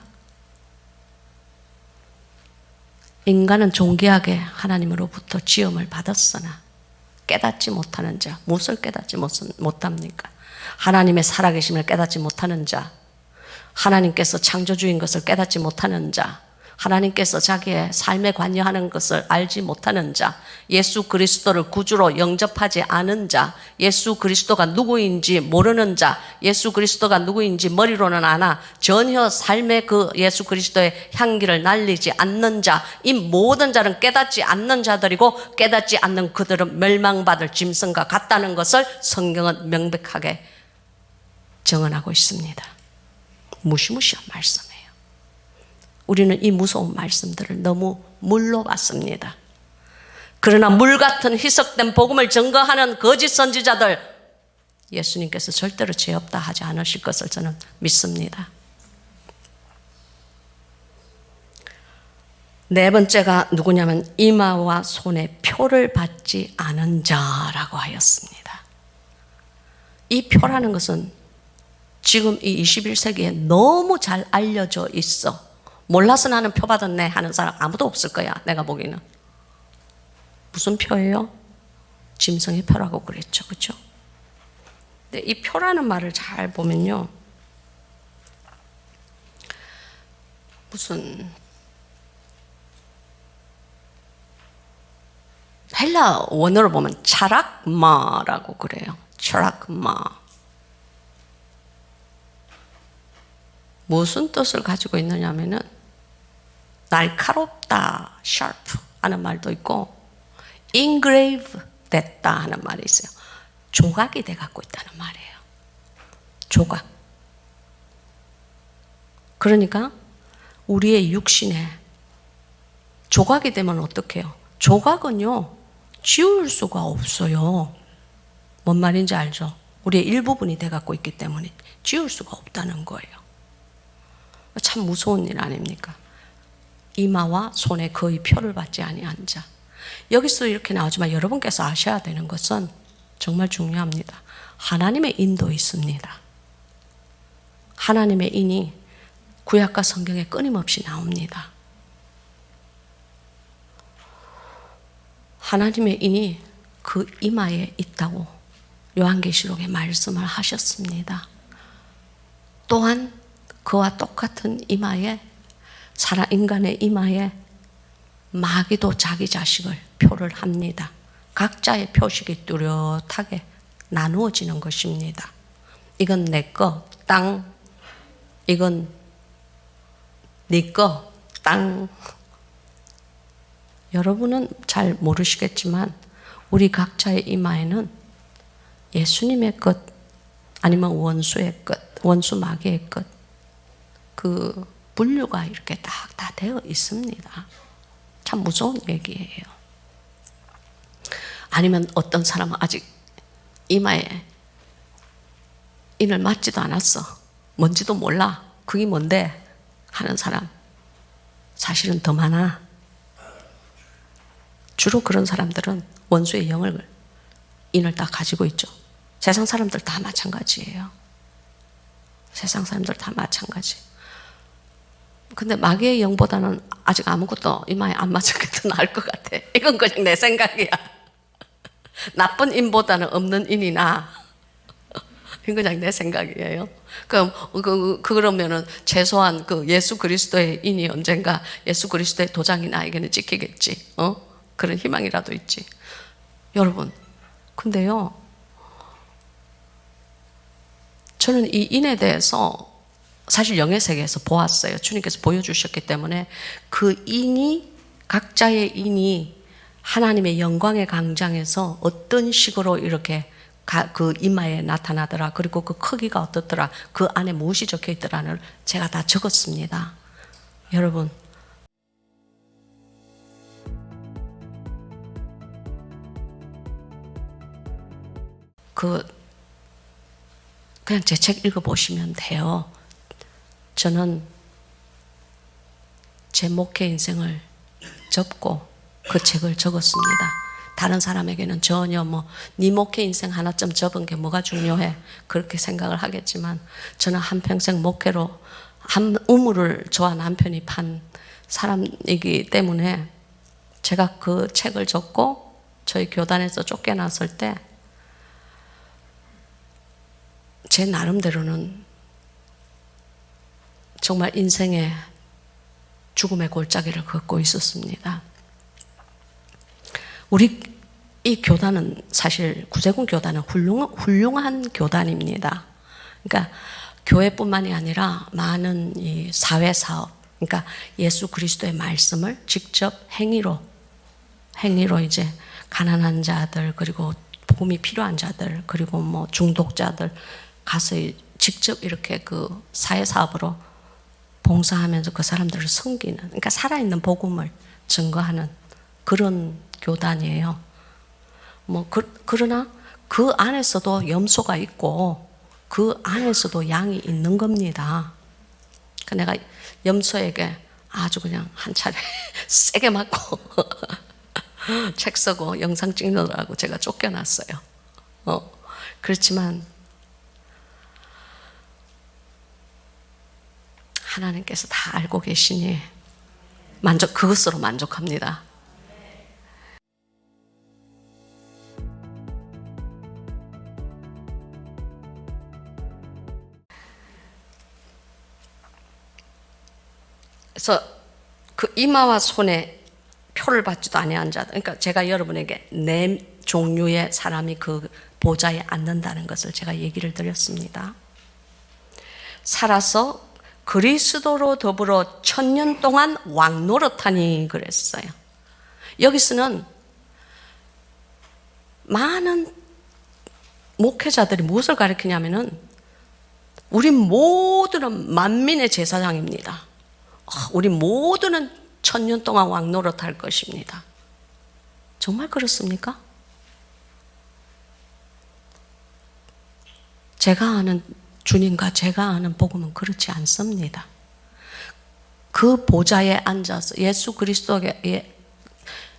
인간은 존귀하게 하나님으로부터 지음을 받았으나 깨닫지 못하는 자, 무엇을 깨닫지 못합니까? 하나님의 살아계심을 깨닫지 못하는 자, 하나님께서 창조주인 것을 깨닫지 못하는 자, 하나님께서 자기의 삶에 관여하는 것을 알지 못하는 자, 예수 그리스도를 구주로 영접하지 않은 자, 예수 그리스도가 누구인지 모르는 자, 예수 그리스도가 누구인지 머리로는 아나 전혀 삶에 그 예수 그리스도의 향기를 날리지 않는 자, 이 모든 자는 깨닫지 않는 자들이고 깨닫지 않는 그들은 멸망받을 짐승과 같다는 것을 성경은 명백하게 정언하고 있습니다. 무시무시한 말씀이에요. 우리는 이 무서운 말씀들을 너무 물로 봤습니다. 그러나 물같은 희석된 복음을 증거하는 거짓 선지자들, 예수님께서 절대로 죄 없다 하지 않으실 것을 저는 믿습니다. 네 번째가 누구냐면 이마와 손에 표를 받지 않은 자라고 하였습니다. 이 표라는 것은 지금 이 21세기에 너무 잘 알려져 있어. 몰라서 나는 표 받았네 하는 사람 아무도 없을 거야. 내가 보기에는. 무슨 표예요? 짐승의 표라고 그랬죠. 그렇죠? 근데 이 표라는 말을 잘 보면요, 무슨 헬라 원어로 보면 차락마라고 그래요. 차락마. 무슨 뜻을 가지고 있느냐 하면은 날카롭다, sharp 하는 말도 있고 engrave 됐다 하는 말이 있어요. 조각이 돼 갖고 있다는 말이에요. 조각. 그러니까 우리의 육신에 조각이 되면 어떡해요? 조각은요 지울 수가 없어요. 뭔 말인지 알죠? 우리의 일부분이 돼 갖고 있기 때문에 지울 수가 없다는 거예요. 참 무서운 일 아닙니까? 이마와 손에 거의 표를 받지 아니한 자. 여기서 이렇게 나오지만 여러분께서 아셔야 되는 것은 정말 중요합니다. 하나님의 인도 있습니다. 하나님의 인이 구약과 성경에 끊임없이 나옵니다. 하나님의 인이 그 이마에 있다고 요한계시록에 말씀을 하셨습니다. 또한 그와 똑같은 이마에, 인간의 이마에 마귀도 자기 자식을 표를 합니다. 각자의 표식이 뚜렷하게 나누어지는 것입니다. 이건 내 거, 땅. 이건 네 거, 땅. 여러분은 잘 모르시겠지만 우리 각자의 이마에는 예수님의 것, 아니면 원수의 것, 원수 마귀의 것, 그 분류가 이렇게 딱 다 되어 있습니다. 참 무서운 얘기예요. 아니면 어떤 사람은 아직 이마에 인을 맞지도 않았어. 뭔지도 몰라. 그게 뭔데? 하는 사람 사실은 더 많아. 주로 그런 사람들은 원수의 영을, 인을 다 가지고 있죠. 세상 사람들 다 마찬가지예요. 세상 사람들 다 마찬가지. 근데 마귀의 영보다는 아직 아무것도 이마에 안 맞은 게 더 나을 것 같아. 이건 그냥 내 생각이야. 나쁜 인보다는 없는 인이 나. 이건 그냥 내 생각이에요. 그러면은 최소한 그 예수 그리스도의 인이 언젠가 예수 그리스도의 도장이 나에게는 찍히겠지. 그런 희망이라도 있지. 여러분, 근데요, 저는 이 인에 대해서 사실 영의 세계에서 보았어요. 주님께서 보여주셨기 때문에 그 인이, 각자의 인이 하나님의 영광의 광장에서 어떤 식으로 이렇게 그 이마에 나타나더라. 그리고 그 크기가 어떻더라. 그 안에 무엇이 적혀 있더라를 제가 다 적었습니다. 여러분, 그냥 제 책 읽어보시면 돼요. 저는 제 목회 인생을 접고 그 책을 적었습니다. 다른 사람에게는 전혀 네 목회 인생 하나쯤 접은 게 뭐가 중요해, 그렇게 생각을 하겠지만, 저는 한평생 목회로 우물을 저와 남편이 판 사람이기 때문에 제가 그 책을 적고 저희 교단에서 쫓겨났을 때 제 나름대로는 정말 인생의 죽음의 골짜기를 걷고 있었습니다. 우리 이 교단은 사실 구세군 교단은 훌륭한 교단입니다. 그러니까 교회뿐만이 아니라 많은 이 사회 사업, 그러니까 예수 그리스도의 말씀을 직접 행위로 이제 가난한 자들, 그리고 복음이 필요한 자들, 그리고 중독자들 가서 직접 이렇게 그 사회 사업으로 봉사하면서 그 사람들을 섬기는, 그러니까 살아있는 복음을 증거하는 그런 교단이에요. 그러나 그 안에서도 염소가 있고 그 안에서도 양이 있는 겁니다. 내가 염소에게 아주 그냥 한 차례 세게 맞고 책 쓰고 영상 찍느라고 제가 쫓겨났어요. 그렇지만 하나님께서 다 알고 계시니 그것으로 만족합니다. 그래서 그 이마와 손에 표를 받지도 아니한 자들, 그러니까 제가 여러분에게 4종류의 사람이 그 보좌에 앉는다는 것을 제가 얘기를 드렸습니다. 살아서 그리스도로 더불어 1000년 동안 왕노릇하니 그랬어요. 여기서는 많은 목회자들이 무엇을 가리키냐면은 우리 모두는 만민의 제사장입니다. 우리 모두는 1000년 동안 왕노릇할 것입니다. 정말 그렇습니까? 제가 아는 주님과 제가 아는 복음은 그렇지 않습니다. 그 보좌에 앉아서 예수 그리스도의,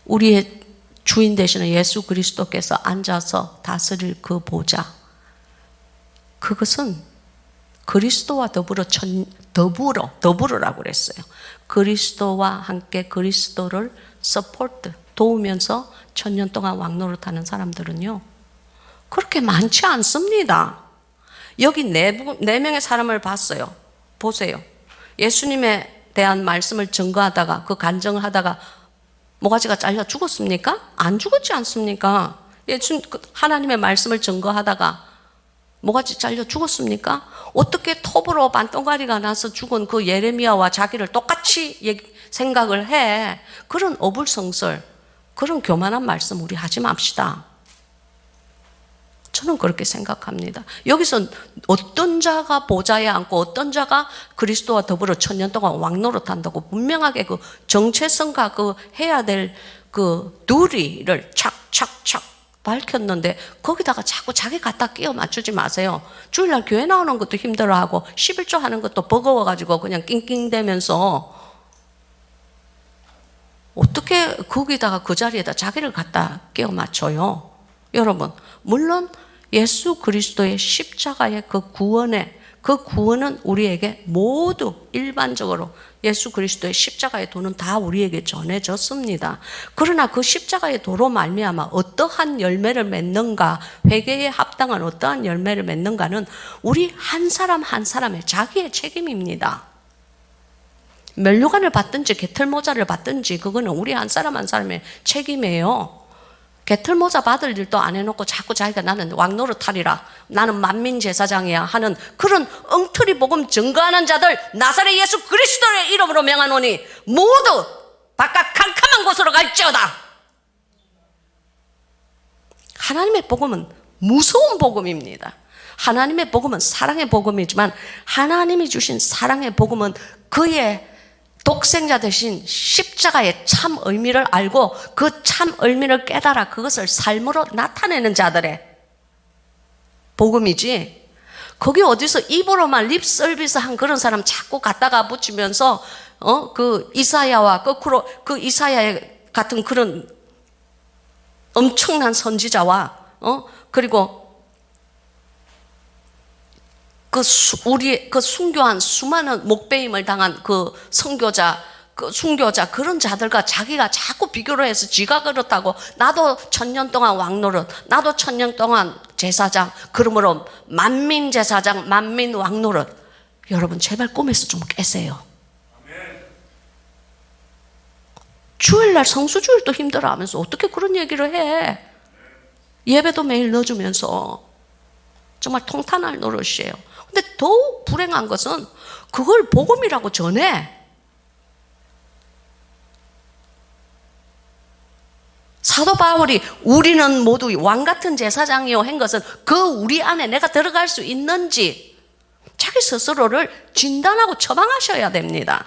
우리의 주인 되시는 예수 그리스도께서 앉아서 다스릴 그 보좌, 그것은 그리스도와 더불어라고 그랬어요. 그리스도와 함께 그리스도를 도우면서 1000년 동안 왕노릇하는 사람들은요, 그렇게 많지 않습니다. 여기 4명의 사람을 봤어요. 보세요. 예수님에 대한 말씀을 증거하다가, 그 간증을 하다가 모가지가 잘려 죽었습니까? 안 죽었지 않습니까? 하나님의 말씀을 증거하다가 모가지 잘려 죽었습니까? 어떻게 톱으로 반동가리가 나서 죽은 그 예레미야와 자기를 똑같이 생각을 해? 그런 어불성설, 그런 교만한 말씀 우리 하지 맙시다. 저는 그렇게 생각합니다. 여기서 어떤 자가 보좌에 앉고 어떤 자가 그리스도와 더불어 1000년 동안 왕노릇한다고 분명하게 그 정체성과 그 해야 될 그 누리를 착착착 밝혔는데, 거기다가 자꾸 자기 갖다 끼워 맞추지 마세요. 주일날 교회 나오는 것도 힘들어하고 11조 하는 것도 버거워가지고 그냥 낑낑대면서 어떻게 거기다가 그 자리에다 자기를 갖다 끼워 맞춰요? 여러분, 물론 예수 그리스도의 십자가의 그 구원의 그 구원은 우리에게 모두 일반적으로 예수 그리스도의 십자가의 도는 다 우리에게 전해졌습니다. 그러나 그 십자가의 도로 말미암아 어떠한 열매를 맺는가, 회개에 합당한 어떠한 열매를 맺는가는 우리 한 사람 한 사람의 자기의 책임입니다. 면류관을 받든지 개털모자를 받든지 그거는 우리 한 사람 한 사람의 책임이에요. 개털모자 받을 일도 안 해놓고 자꾸 자기가 나는 왕노릇하리라, 나는 만민제사장이야 하는 그런 엉터리 복음 증거하는 자들 나사렛 예수 그리스도의 이름으로 명하노니 모두 바깥 캄캄한 곳으로 갈지어다. 하나님의 복음은 무서운 복음입니다. 하나님의 복음은 사랑의 복음이지만 하나님이 주신 사랑의 복음은 그의 독생자 대신 십자가의 참 의미를 알고 그 참 의미를 깨달아 그것을 삶으로 나타내는 자들의 복음이지, 거기 어디서 입으로만 립 서비스 한 그런 사람 자꾸 갖다가 붙이면서 그 이사야와 거꾸로 그 이사야 같은 그런 엄청난 선지자와 그리고 우리 순교한 수많은 목배임을 당한 그 선교자, 그 순교자 그런 자들과 자기가 자꾸 비교를 해서 지가 그렇다고 나도 1000년 동안 왕노릇, 나도 1000년 동안 제사장, 그러므로 만민 제사장, 만민 왕노릇. 여러분 제발 꿈에서 좀 깨세요. 주일날 성수주일도 힘들어하면서 어떻게 그런 얘기를 해? 예배도 매일 넣어주면서 정말 통탄할 노릇이에요. 근데 더욱 불행한 것은 그걸 복음이라고 전해. 사도 바울이 우리는 모두 왕같은 제사장이요 한 것은 그 우리 안에 내가 들어갈 수 있는지 자기 스스로를 진단하고 처방하셔야 됩니다.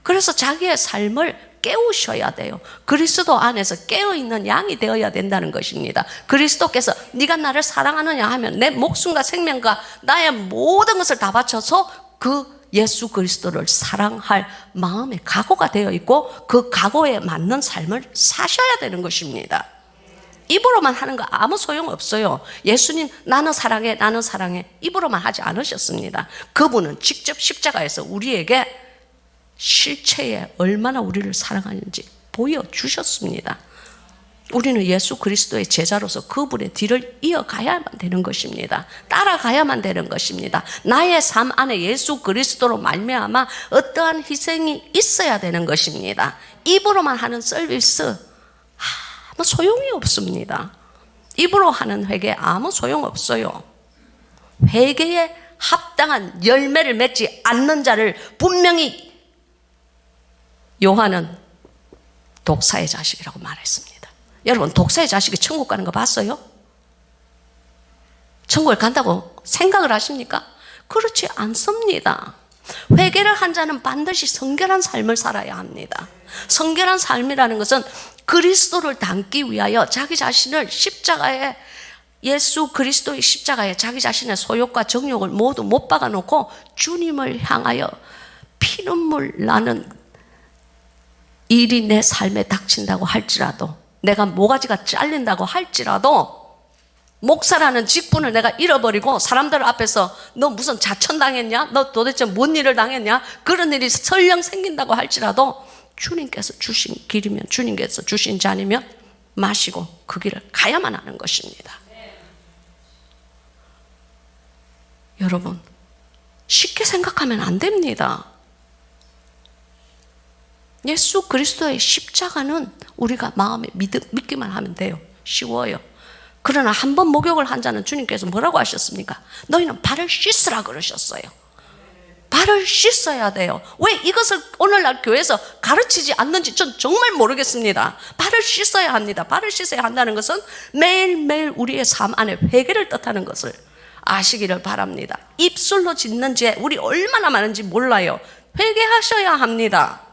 그래서 자기의 삶을 깨우셔야 돼요. 그리스도 안에서 깨어있는 양이 되어야 된다는 것입니다. 그리스도께서 네가 나를 사랑하느냐 하면 내 목숨과 생명과 나의 모든 것을 다 바쳐서 그 예수 그리스도를 사랑할 마음의 각오가 되어 있고 그 각오에 맞는 삶을 사셔야 되는 것입니다. 입으로만 하는 거 아무 소용없어요. 예수님 나는 사랑해, 나는 사랑해 입으로만 하지 않으셨습니다. 그분은 직접 십자가에서 우리에게 실체에 얼마나 우리를 사랑하는지 보여주셨습니다. 우리는 예수 그리스도의 제자로서 그분의 뒤를 이어가야만 되는 것입니다. 따라가야만 되는 것입니다. 나의 삶 안에 예수 그리스도로 말미암아 어떠한 희생이 있어야 되는 것입니다. 입으로만 하는 서비스 아무 소용이 없습니다. 입으로 하는 회개 아무 소용없어요. 회개에 합당한 열매를 맺지 않는 자를 분명히 요한은 독사의 자식이라고 말했습니다. 여러분 독사의 자식이 천국 가는 거 봤어요? 천국을 간다고 생각을 하십니까? 그렇지 않습니다. 회개를 한 자는 반드시 성결한 삶을 살아야 합니다. 성결한 삶이라는 것은 그리스도를 닮기 위하여 자기 자신을 십자가에, 예수 그리스도의 십자가에 자기 자신의 소욕과 정욕을 모두 못 박아놓고 주님을 향하여 피눈물 나는 일이 내 삶에 닥친다고 할지라도, 내가 모가지가 잘린다고 할지라도, 목사라는 직분을 내가 잃어버리고 사람들 앞에서 너 무슨 자천당했냐? 너 도대체 뭔 일을 당했냐? 그런 일이 설령 생긴다고 할지라도 주님께서 주신 길이면, 주님께서 주신 잔이면 마시고 그 길을 가야만 하는 것입니다. 여러분 쉽게 생각하면 안 됩니다. 예수 그리스도의 십자가는 우리가 마음에 믿기만 하면 돼요. 쉬워요. 그러나 한 번 목욕을 한 자는 주님께서 뭐라고 하셨습니까? 너희는 발을 씻으라 그러셨어요. 발을 씻어야 돼요. 왜 이것을 오늘날 교회에서 가르치지 않는지 전 정말 모르겠습니다. 발을 씻어야 합니다. 발을 씻어야 한다는 것은 매일매일 우리의 삶 안에 회개를 뜻하는 것을 아시기를 바랍니다. 입술로 짓는 죄 우리 얼마나 많은지 몰라요. 회개하셔야 합니다.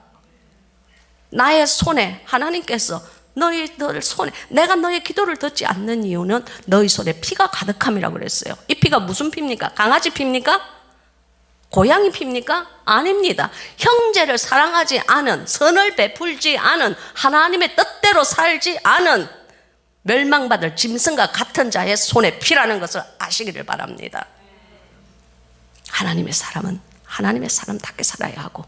나의 손에 하나님께서 너희들 손에, 내가 너의 기도를 듣지 않는 이유는 너희 손에 피가 가득함이라고 그랬어요. 이 피가 무슨 피입니까? 강아지 피입니까? 고양이 피입니까? 아닙니다. 형제를 사랑하지 않은, 선을 베풀지 않은, 하나님의 뜻대로 살지 않은 멸망받을 짐승과 같은 자의 손에 피라는 것을 아시기를 바랍니다. 하나님의 사람은 하나님의 사람답게 살아야 하고,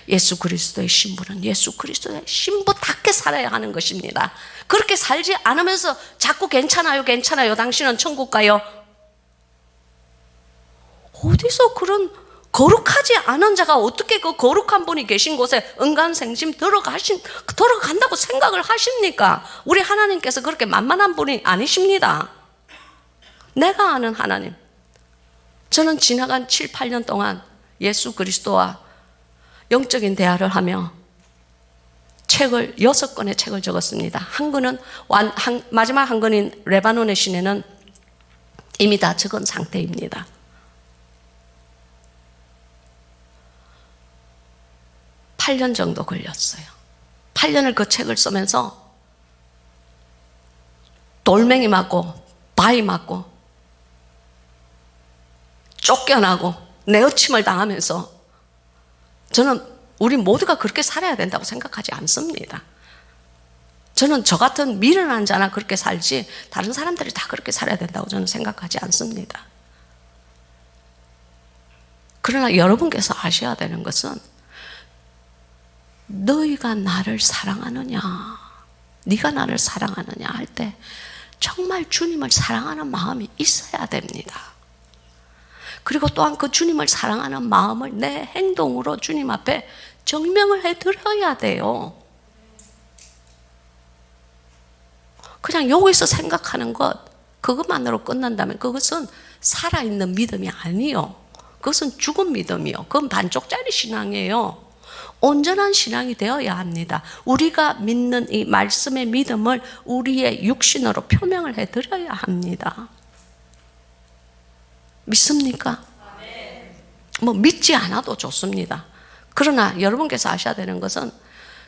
예수 그리스도의 신부는 예수 그리스도의 신부답게 살아야 하는 것입니다. 그렇게 살지 않으면서 자꾸 괜찮아요, 괜찮아요, 당신은 천국 가요. 어디서 그런 거룩하지 않은 자가 어떻게 그 거룩한 분이 계신 곳에 은간생심 들어간다고 생각을 하십니까? 우리 하나님께서 그렇게 만만한 분이 아니십니다. 내가 아는 하나님, 저는 지나간 7, 8년 동안 예수 그리스도와 영적인 대화를 하며 6권의 책을 적었습니다. 한 권은 마지막 한 권인 레바논의 시내는 이미 다 적은 상태입니다. 8년 정도 걸렸어요. 8년을 그 책을 쓰면서 돌멩이 맞고 바위 맞고 쫓겨나고 내어침을 당하면서, 저는 우리 모두가 그렇게 살아야 된다고 생각하지 않습니다. 저는 저 같은 미련한 자나 그렇게 살지 다른 사람들이 다 그렇게 살아야 된다고 저는 생각하지 않습니다. 그러나 여러분께서 아셔야 되는 것은, 너희가 나를 사랑하느냐, 네가 나를 사랑하느냐 할 때 정말 주님을 사랑하는 마음이 있어야 됩니다. 그리고 또한 그 주님을 사랑하는 마음을 내 행동으로 주님 앞에 증명을 해드려야 돼요. 그냥 여기서 생각하는 것, 그것만으로 끝난다면 그것은 살아있는 믿음이 아니요, 그것은 죽은 믿음이요, 그건 반쪽짜리 신앙이에요. 온전한 신앙이 되어야 합니다. 우리가 믿는 이 말씀의 믿음을 우리의 육신으로 표명을 해드려야 합니다. 믿습니까? 뭐 믿지 않아도 좋습니다. 그러나 여러분께서 아셔야 되는 것은,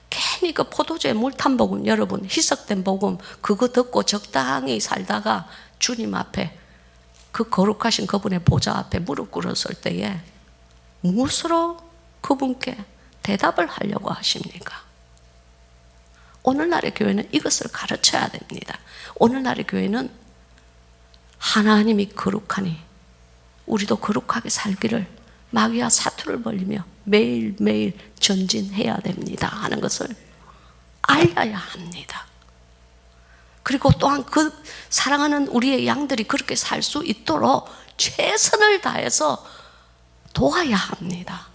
괜히 그 포도주에 물 탄 복음, 여러분 희석된 복음 그거 듣고 적당히 살다가 주님 앞에, 그 거룩하신 그분의 보좌 앞에 무릎 꿇었을 때에 무엇으로 그분께 대답을 하려고 하십니까? 오늘날의 교회는 이것을 가르쳐야 됩니다. 오늘날의 교회는 하나님이 거룩하니 우리도 거룩하게 살기를 마귀와 사투를 벌리며 매일매일 전진해야 됩니다 하는 것을 알려야 합니다. 그리고 또한 그 사랑하는 우리의 양들이 그렇게 살 수 있도록 최선을 다해서 도와야 합니다.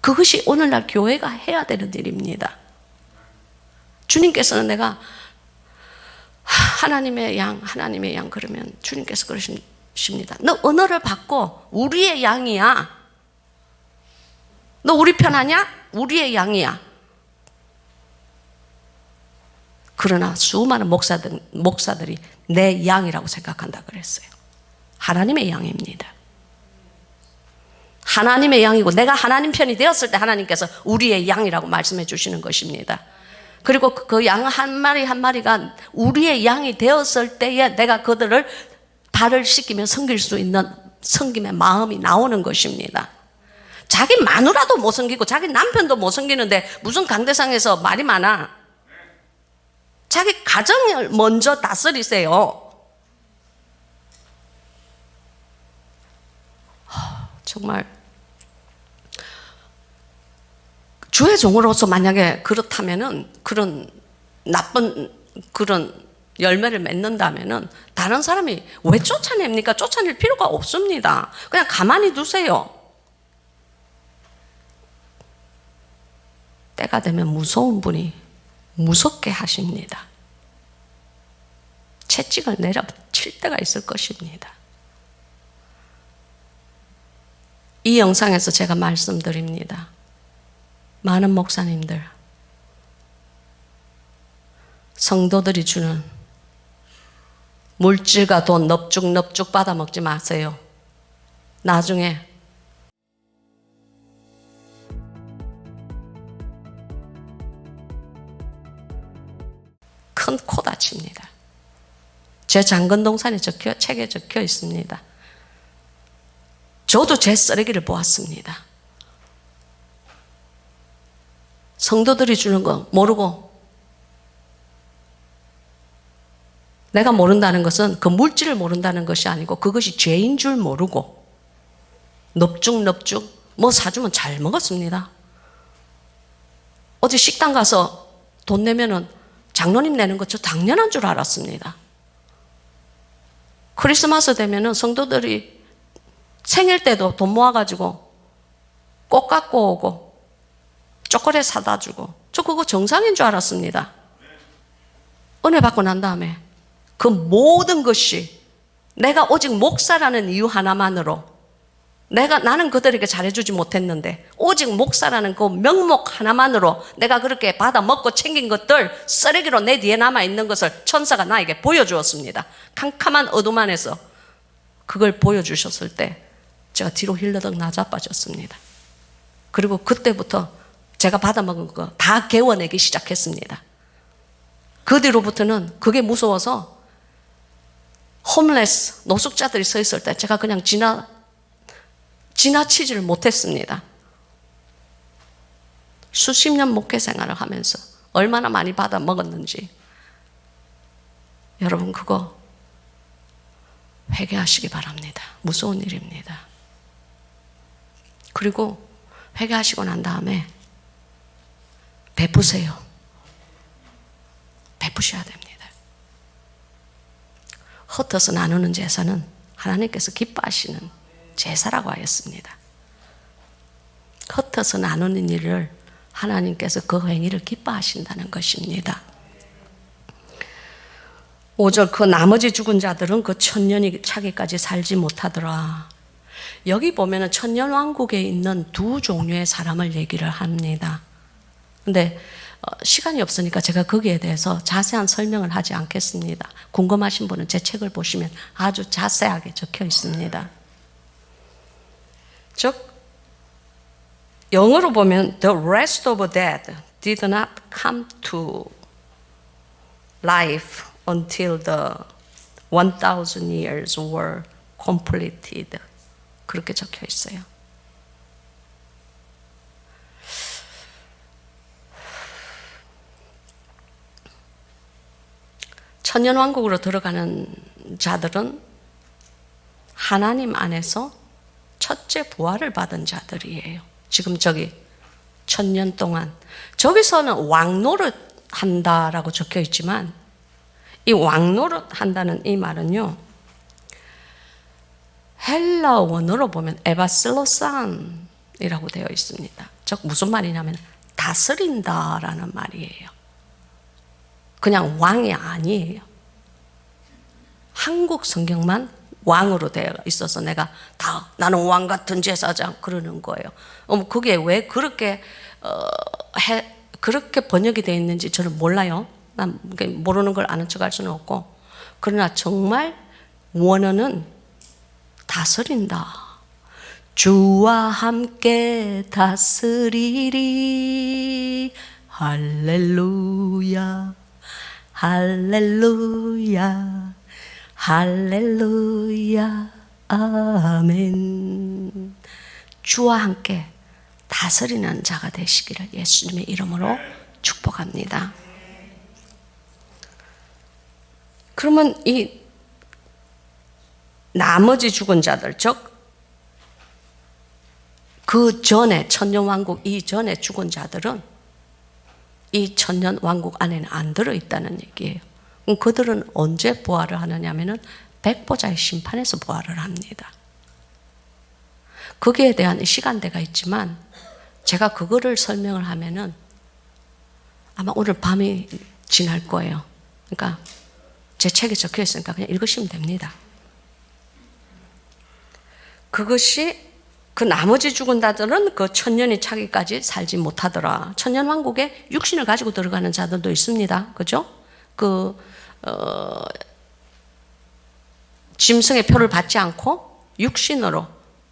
그것이 오늘날 교회가 해야 되는 일입니다. 주님께서는 내가 하나님의 양 그러면 주님께서 그러십니다. 너 언어를 받고 우리의 양이야. 너 우리 편 하냐? 우리의 양이야. 그러나 수많은 목사들이 내 양이라고 생각한다 그랬어요. 하나님의 양입니다. 하나님의 양이고, 내가 하나님 편이 되었을 때 하나님께서 우리의 양이라고 말씀해 주시는 것입니다. 그리고 그 양 한 마리 한 마리가 우리의 양이 되었을 때에 내가 그들을 발을 씻기며 섬길 수 있는 섬김의 마음이 나오는 것입니다. 자기 마누라도 못 섬기고 자기 남편도 못 섬기는데 무슨 강대상에서 말이 많아. 자기 가정을 먼저 다스리세요. 정말 주의 종으로서 만약에 그렇다면은, 그런 나쁜 그런 열매를 맺는다면은 다른 사람이 왜 쫓아냅니까? 쫓아낼 필요가 없습니다. 그냥 가만히 두세요. 때가 되면 무서운 분이 무섭게 하십니다. 채찍을 내려칠 때가 있을 것입니다. 이 영상에서 제가 말씀드립니다. 많은 목사님들, 성도들이 주는 물질과 돈 넙죽넙죽 받아 먹지 마세요. 나중에 큰 코 다칩니다. 제 장건동산에 책에 적혀 있습니다. 저도 제 쓰레기를 보았습니다. 성도들이 주는 거 모르고 내가 모른다는 것은 그 물질을 모른다는 것이 아니고 그것이 죄인 줄 모르고 넙죽넙죽 뭐 사주면 잘 먹었습니다. 어디 식당 가서 돈 내면은 장로님 내는 것 저 당연한 줄 알았습니다. 크리스마스 되면은 성도들이 생일 때도 돈 모아가지고 꽃 갖고 오고 초콜릿 사다 주고 저 그거 정상인 줄 알았습니다. 은혜 받고 난 다음에 그 모든 것이 내가 오직 목사라는 이유 하나만으로 나는 그들에게 잘해주지 못했는데 오직 목사라는 그 명목 하나만으로 내가 그렇게 받아 먹고 챙긴 것들 쓰레기로 내 뒤에 남아있는 것을 천사가 나에게 보여주었습니다. 캄캄한 어둠 안에서 그걸 보여주셨을 때 제가 뒤로 힐러덕 나자빠졌습니다. 그리고 그때부터 제가 받아 먹은 거 다 개워내기 시작했습니다. 그 뒤로부터는 그게 무서워서 홈레스 노숙자들이 서 있을 때 제가 그냥 지나치지를 못했습니다. 수십 년 목회 생활을 하면서 얼마나 많이 받아 먹었는지 여러분 그거 회개하시기 바랍니다. 무서운 일입니다. 그리고 회개하시고 난 다음에 베푸세요. 베푸셔야 됩니다. 흩어서 나누는 제사는 하나님께서 기뻐하시는 제사라고 하였습니다. 흩어서 나누는 일을 하나님께서 그 행위를 기뻐하신다는 것입니다. 5절 그 나머지 죽은 자들은 그 천년이 차기까지 살지 못하더라. 여기 보면은 천년왕국에 있는 두 종류의 사람을 얘기를 합니다. 근데 시간이 없으니까 제가 거기에 대해서 자세한 설명을 하지 않겠습니다. 궁금하신 분은 제 책을 보시면 아주 자세하게 적혀 있습니다. 즉 영어로 보면 The rest of the dead did not come to life until the 1000 years were completed. 그렇게 적혀 있어요. 천년왕국으로 들어가는 자들은 하나님 안에서 첫째 부활을 받은 자들이에요. 지금 저기 천년 동안 저기서는 왕노릇 한다라고 적혀 있지만 이 왕노릇 한다는 이 말은요 헬라 원어로 보면 에바슬로산이라고 되어 있습니다. 즉 무슨 말이냐면 다스린다라는 말이에요. 그냥 왕이 아니에요. 한국 성경만 왕으로 되어 있어서 내가 나는 왕 같은 제사장 그러는 거예요. 그게 왜 그렇게 그렇게 번역이 되어 있는지 저는 몰라요. 난 모르는 걸 아는 척할 수는 없고 그러나 정말 원어는 다스린다. 주와 함께 다스리리 할렐루야 할렐루야 할렐루야 아멘. 주와 함께 다스리는 자가 되시기를 예수님의 이름으로 축복합니다. 그러면 이 나머지 죽은 자들 즉 그 전에 천년왕국 이전에 죽은 자들은 이 천년왕국 안에는 안 들어있다는 얘기예요. 그럼 그들은 언제 부활을 하느냐면은 백보자의 심판에서 부활을 합니다. 거기에 대한 시간대가 있지만 제가 그거를 설명을 하면은 아마 오늘 밤이 지날 거예요. 그러니까 제 책에 적혀 있으니까 그냥 읽으시면 됩니다. 그것이 그 나머지 죽은 자들은 그 천년이 차기까지 살지 못하더라. 천년왕국에 육신을 가지고 들어가는 자들도 있습니다. 그죠? 짐승의 표를 받지 않고 육신으로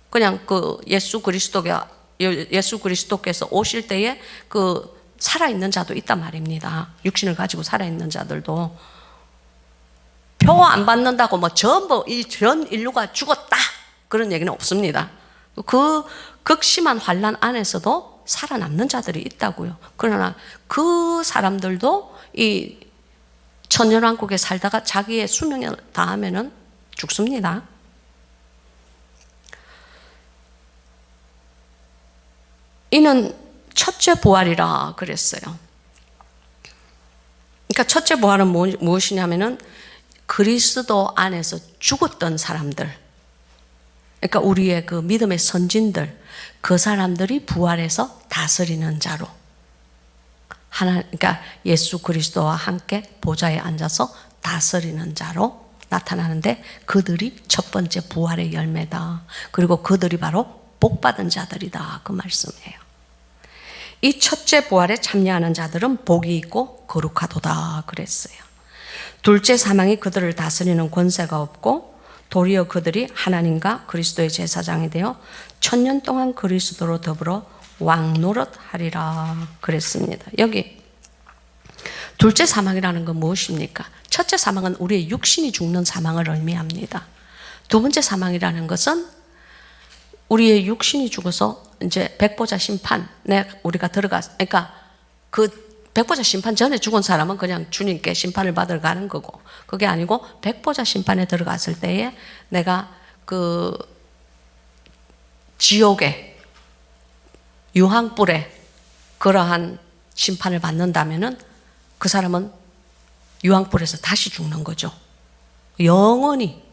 그냥 그 예수 그리스도께서 오실 때에 그 살아있는 자도 있단 말입니다. 육신을 가지고 살아있는 자들도 표 안 받는다고 뭐 전부 전 인류가 죽었다 그런 얘기는 없습니다. 그 극심한 환난 안에서도 살아남는 자들이 있다고요. 그러나 그 사람들도 이 천년왕국에 살다가 자기의 수명을 다하면은 죽습니다. 이는 첫째 부활이라 그랬어요. 그러니까 첫째 부활은 무엇이냐면은 그리스도 안에서 죽었던 사람들, 그러니까 우리의 그 믿음의 선진들, 그 사람들이 부활해서 다스리는 자로 그러니까 예수 그리스도와 함께 보좌에 앉아서 다스리는 자로 나타나는데, 그들이 첫 번째 부활의 열매다. 그리고 그들이 바로 복받은 자들이다, 그 말씀이에요. 이 첫째 부활에 참여하는 자들은 복이 있고 거룩하도다 그랬어요. 둘째 사망이 그들을 다스리는 권세가 없고 도리어 그들이 하나님과 그리스도의 제사장이 되어 천년 동안 그리스도로 더불어 왕노릇하리라 그랬습니다. 여기 둘째 사망이라는 건 무엇입니까? 첫째 사망은 우리의 육신이 죽는 사망을 의미합니다. 두 번째 사망이라는 것은 우리의 육신이 죽어서 이제 백보자 심판에 우리가 그러니까 그 백보자 심판 전에 죽은 사람은 그냥 주님께 심판을 받으러 가는 거고, 그게 아니고 백보자 심판에 들어갔을 때에 내가 그 지옥에 유황불에 그러한 심판을 받는다면은 그 사람은 유황불에서 다시 죽는 거죠. 영원히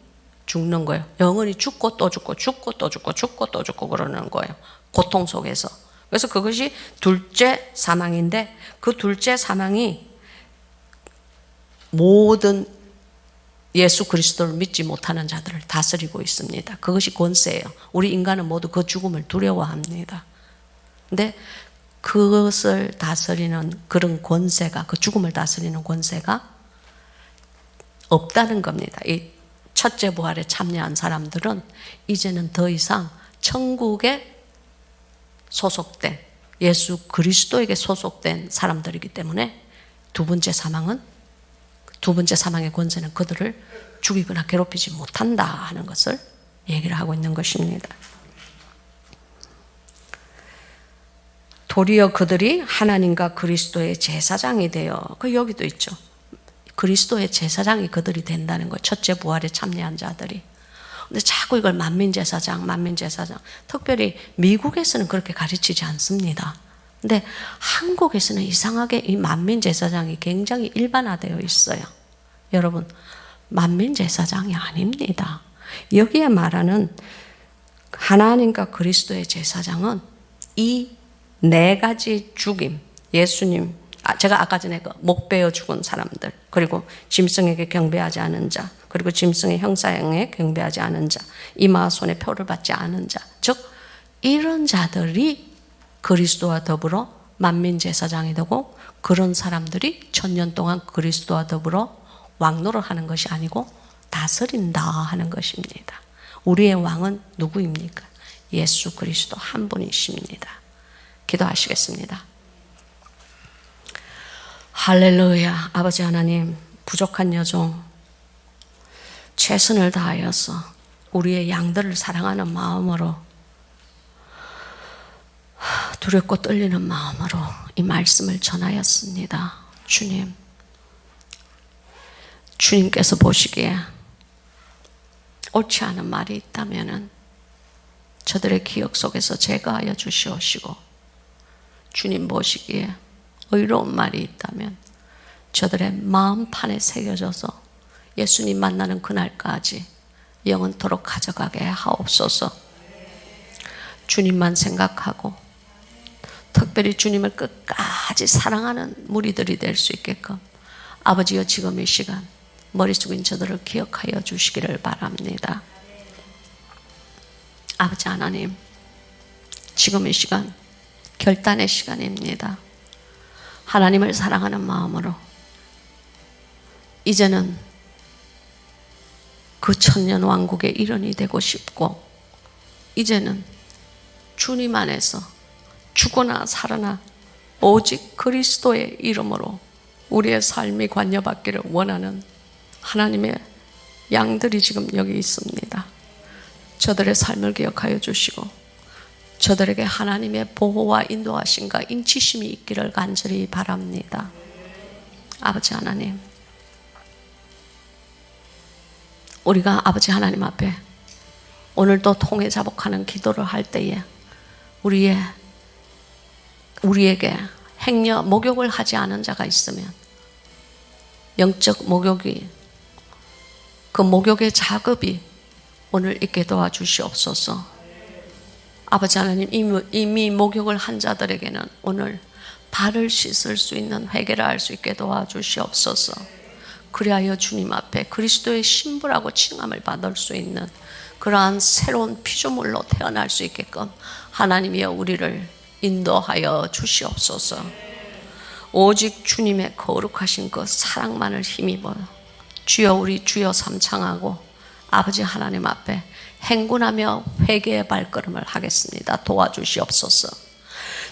죽는 거예요. 영원히 죽고 또 죽고 죽고 또 죽고 죽고 또 죽고 그러는 거예요. 고통 속에서. 그래서 그것이 둘째 사망인데, 그 둘째 사망이 모든 예수 그리스도를 믿지 못하는 자들을 다스리고 있습니다. 그것이 권세예요. 우리 인간은 모두 그 죽음을 두려워합니다. 근데 그것을 다스리는 그런 권세가, 그 죽음을 다스리는 권세가 없다는 겁니다. 이 첫째 부활에 참여한 사람들은 이제는 더 이상 천국에 소속된, 예수 그리스도에게 소속된 사람들이기 때문에 두 번째 사망의 권세는 그들을 죽이거나 괴롭히지 못한다 하는 것을 얘기를 하고 있는 것입니다. 도리어 그들이 하나님과 그리스도의 제사장이 되어, 그 여기도 있죠. 그리스도의 제사장이 그들이 된다는 거, 첫째 부활에 참여한 자들이. 근데 자꾸 이걸 만민제사장. 특별히 미국에서는 그렇게 가르치지 않습니다. 근데 한국에서는 이상하게 이 만민제사장이 굉장히 일반화되어 있어요. 여러분, 만민제사장이 아닙니다. 여기에 말하는 하나님과 그리스도의 제사장은 이 네 가지 죽임, 예수님, 제가 아까 전에 그 목 베어 죽은 사람들, 그리고 짐승에게 경배하지 않은 자, 그리고 짐승의 형상에 경배하지 않은 자, 이마와 손에 표를 받지 않은 자, 즉 이런 자들이 그리스도와 더불어 만민제사장이 되고, 그런 사람들이 천년 동안 그리스도와 더불어 왕노릇하는 것이 아니고 다스린다 하는 것입니다. 우리의 왕은 누구입니까? 예수 그리스도 한 분이십니다. 기도하시겠습니다. 할렐루야. 아버지 하나님, 부족한 여종 최선을 다하여서 우리의 양들을 사랑하는 마음으로, 두렵고 떨리는 마음으로 이 말씀을 전하였습니다. 주님께서 보시기에 옳지 않은 말이 있다면 저들의 기억 속에서 제거하여 주시옵시고, 주님 보시기에 의로운 말이 있다면 저들의 마음판에 새겨져서 예수님 만나는 그날까지 영원토록 가져가게 하옵소서. 주님만 생각하고 특별히 주님을 끝까지 사랑하는 무리들이 될 수 있게끔 아버지여, 지금 이 시간 머리 숙인 저들을 기억하여 주시기를 바랍니다. 아버지 하나님, 지금 이 시간 결단의 시간입니다. 하나님을 사랑하는 마음으로 이제는 그 천년 왕국의 일원이 되고 싶고, 이제는 주님 안에서 죽거나 살아나 오직 그리스도의 이름으로 우리의 삶이 관여받기를 원하는 하나님의 양들이 지금 여기 있습니다. 저들의 삶을 기억하여 주시고 저들에게 하나님의 보호와 인도하심과 인치심이 있기를 간절히 바랍니다. 아버지 하나님, 우리가 아버지 하나님 앞에 오늘도 통회 자복하는 기도를 할 때에 우리에게 행여 목욕을 하지 않은 자가 있으면 영적 목욕이 그 목욕의 작업이 오늘 있게 도와주시옵소서. 아버지 하나님 이미 목욕을 한 자들에게는 오늘 발을 씻을 수 있는 회개를 할 수 있게 도와주시옵소서. 그리하여 주님 앞에 그리스도의 신부라고 칭함을 받을 수 있는 그러한 새로운 피조물로 태어날 수 있게끔 하나님이여 우리를 인도하여 주시옵소서. 오직 주님의 거룩하신 그 사랑만을 힘입어 주여 우리 주여 삼창하고 아버지 하나님 앞에 행군하며 회개의 발걸음을 하겠습니다. 도와주시옵소서.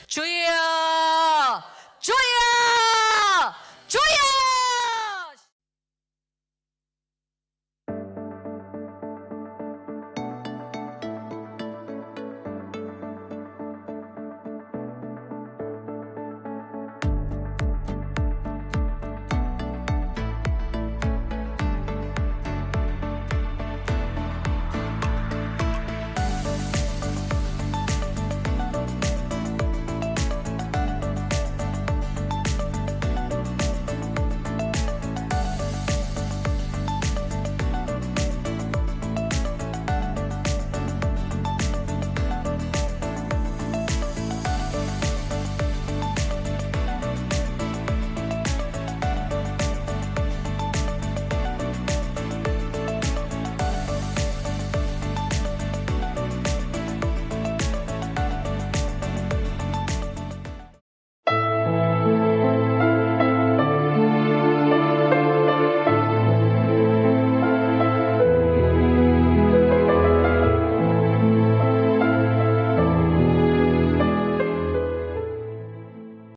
주여 주여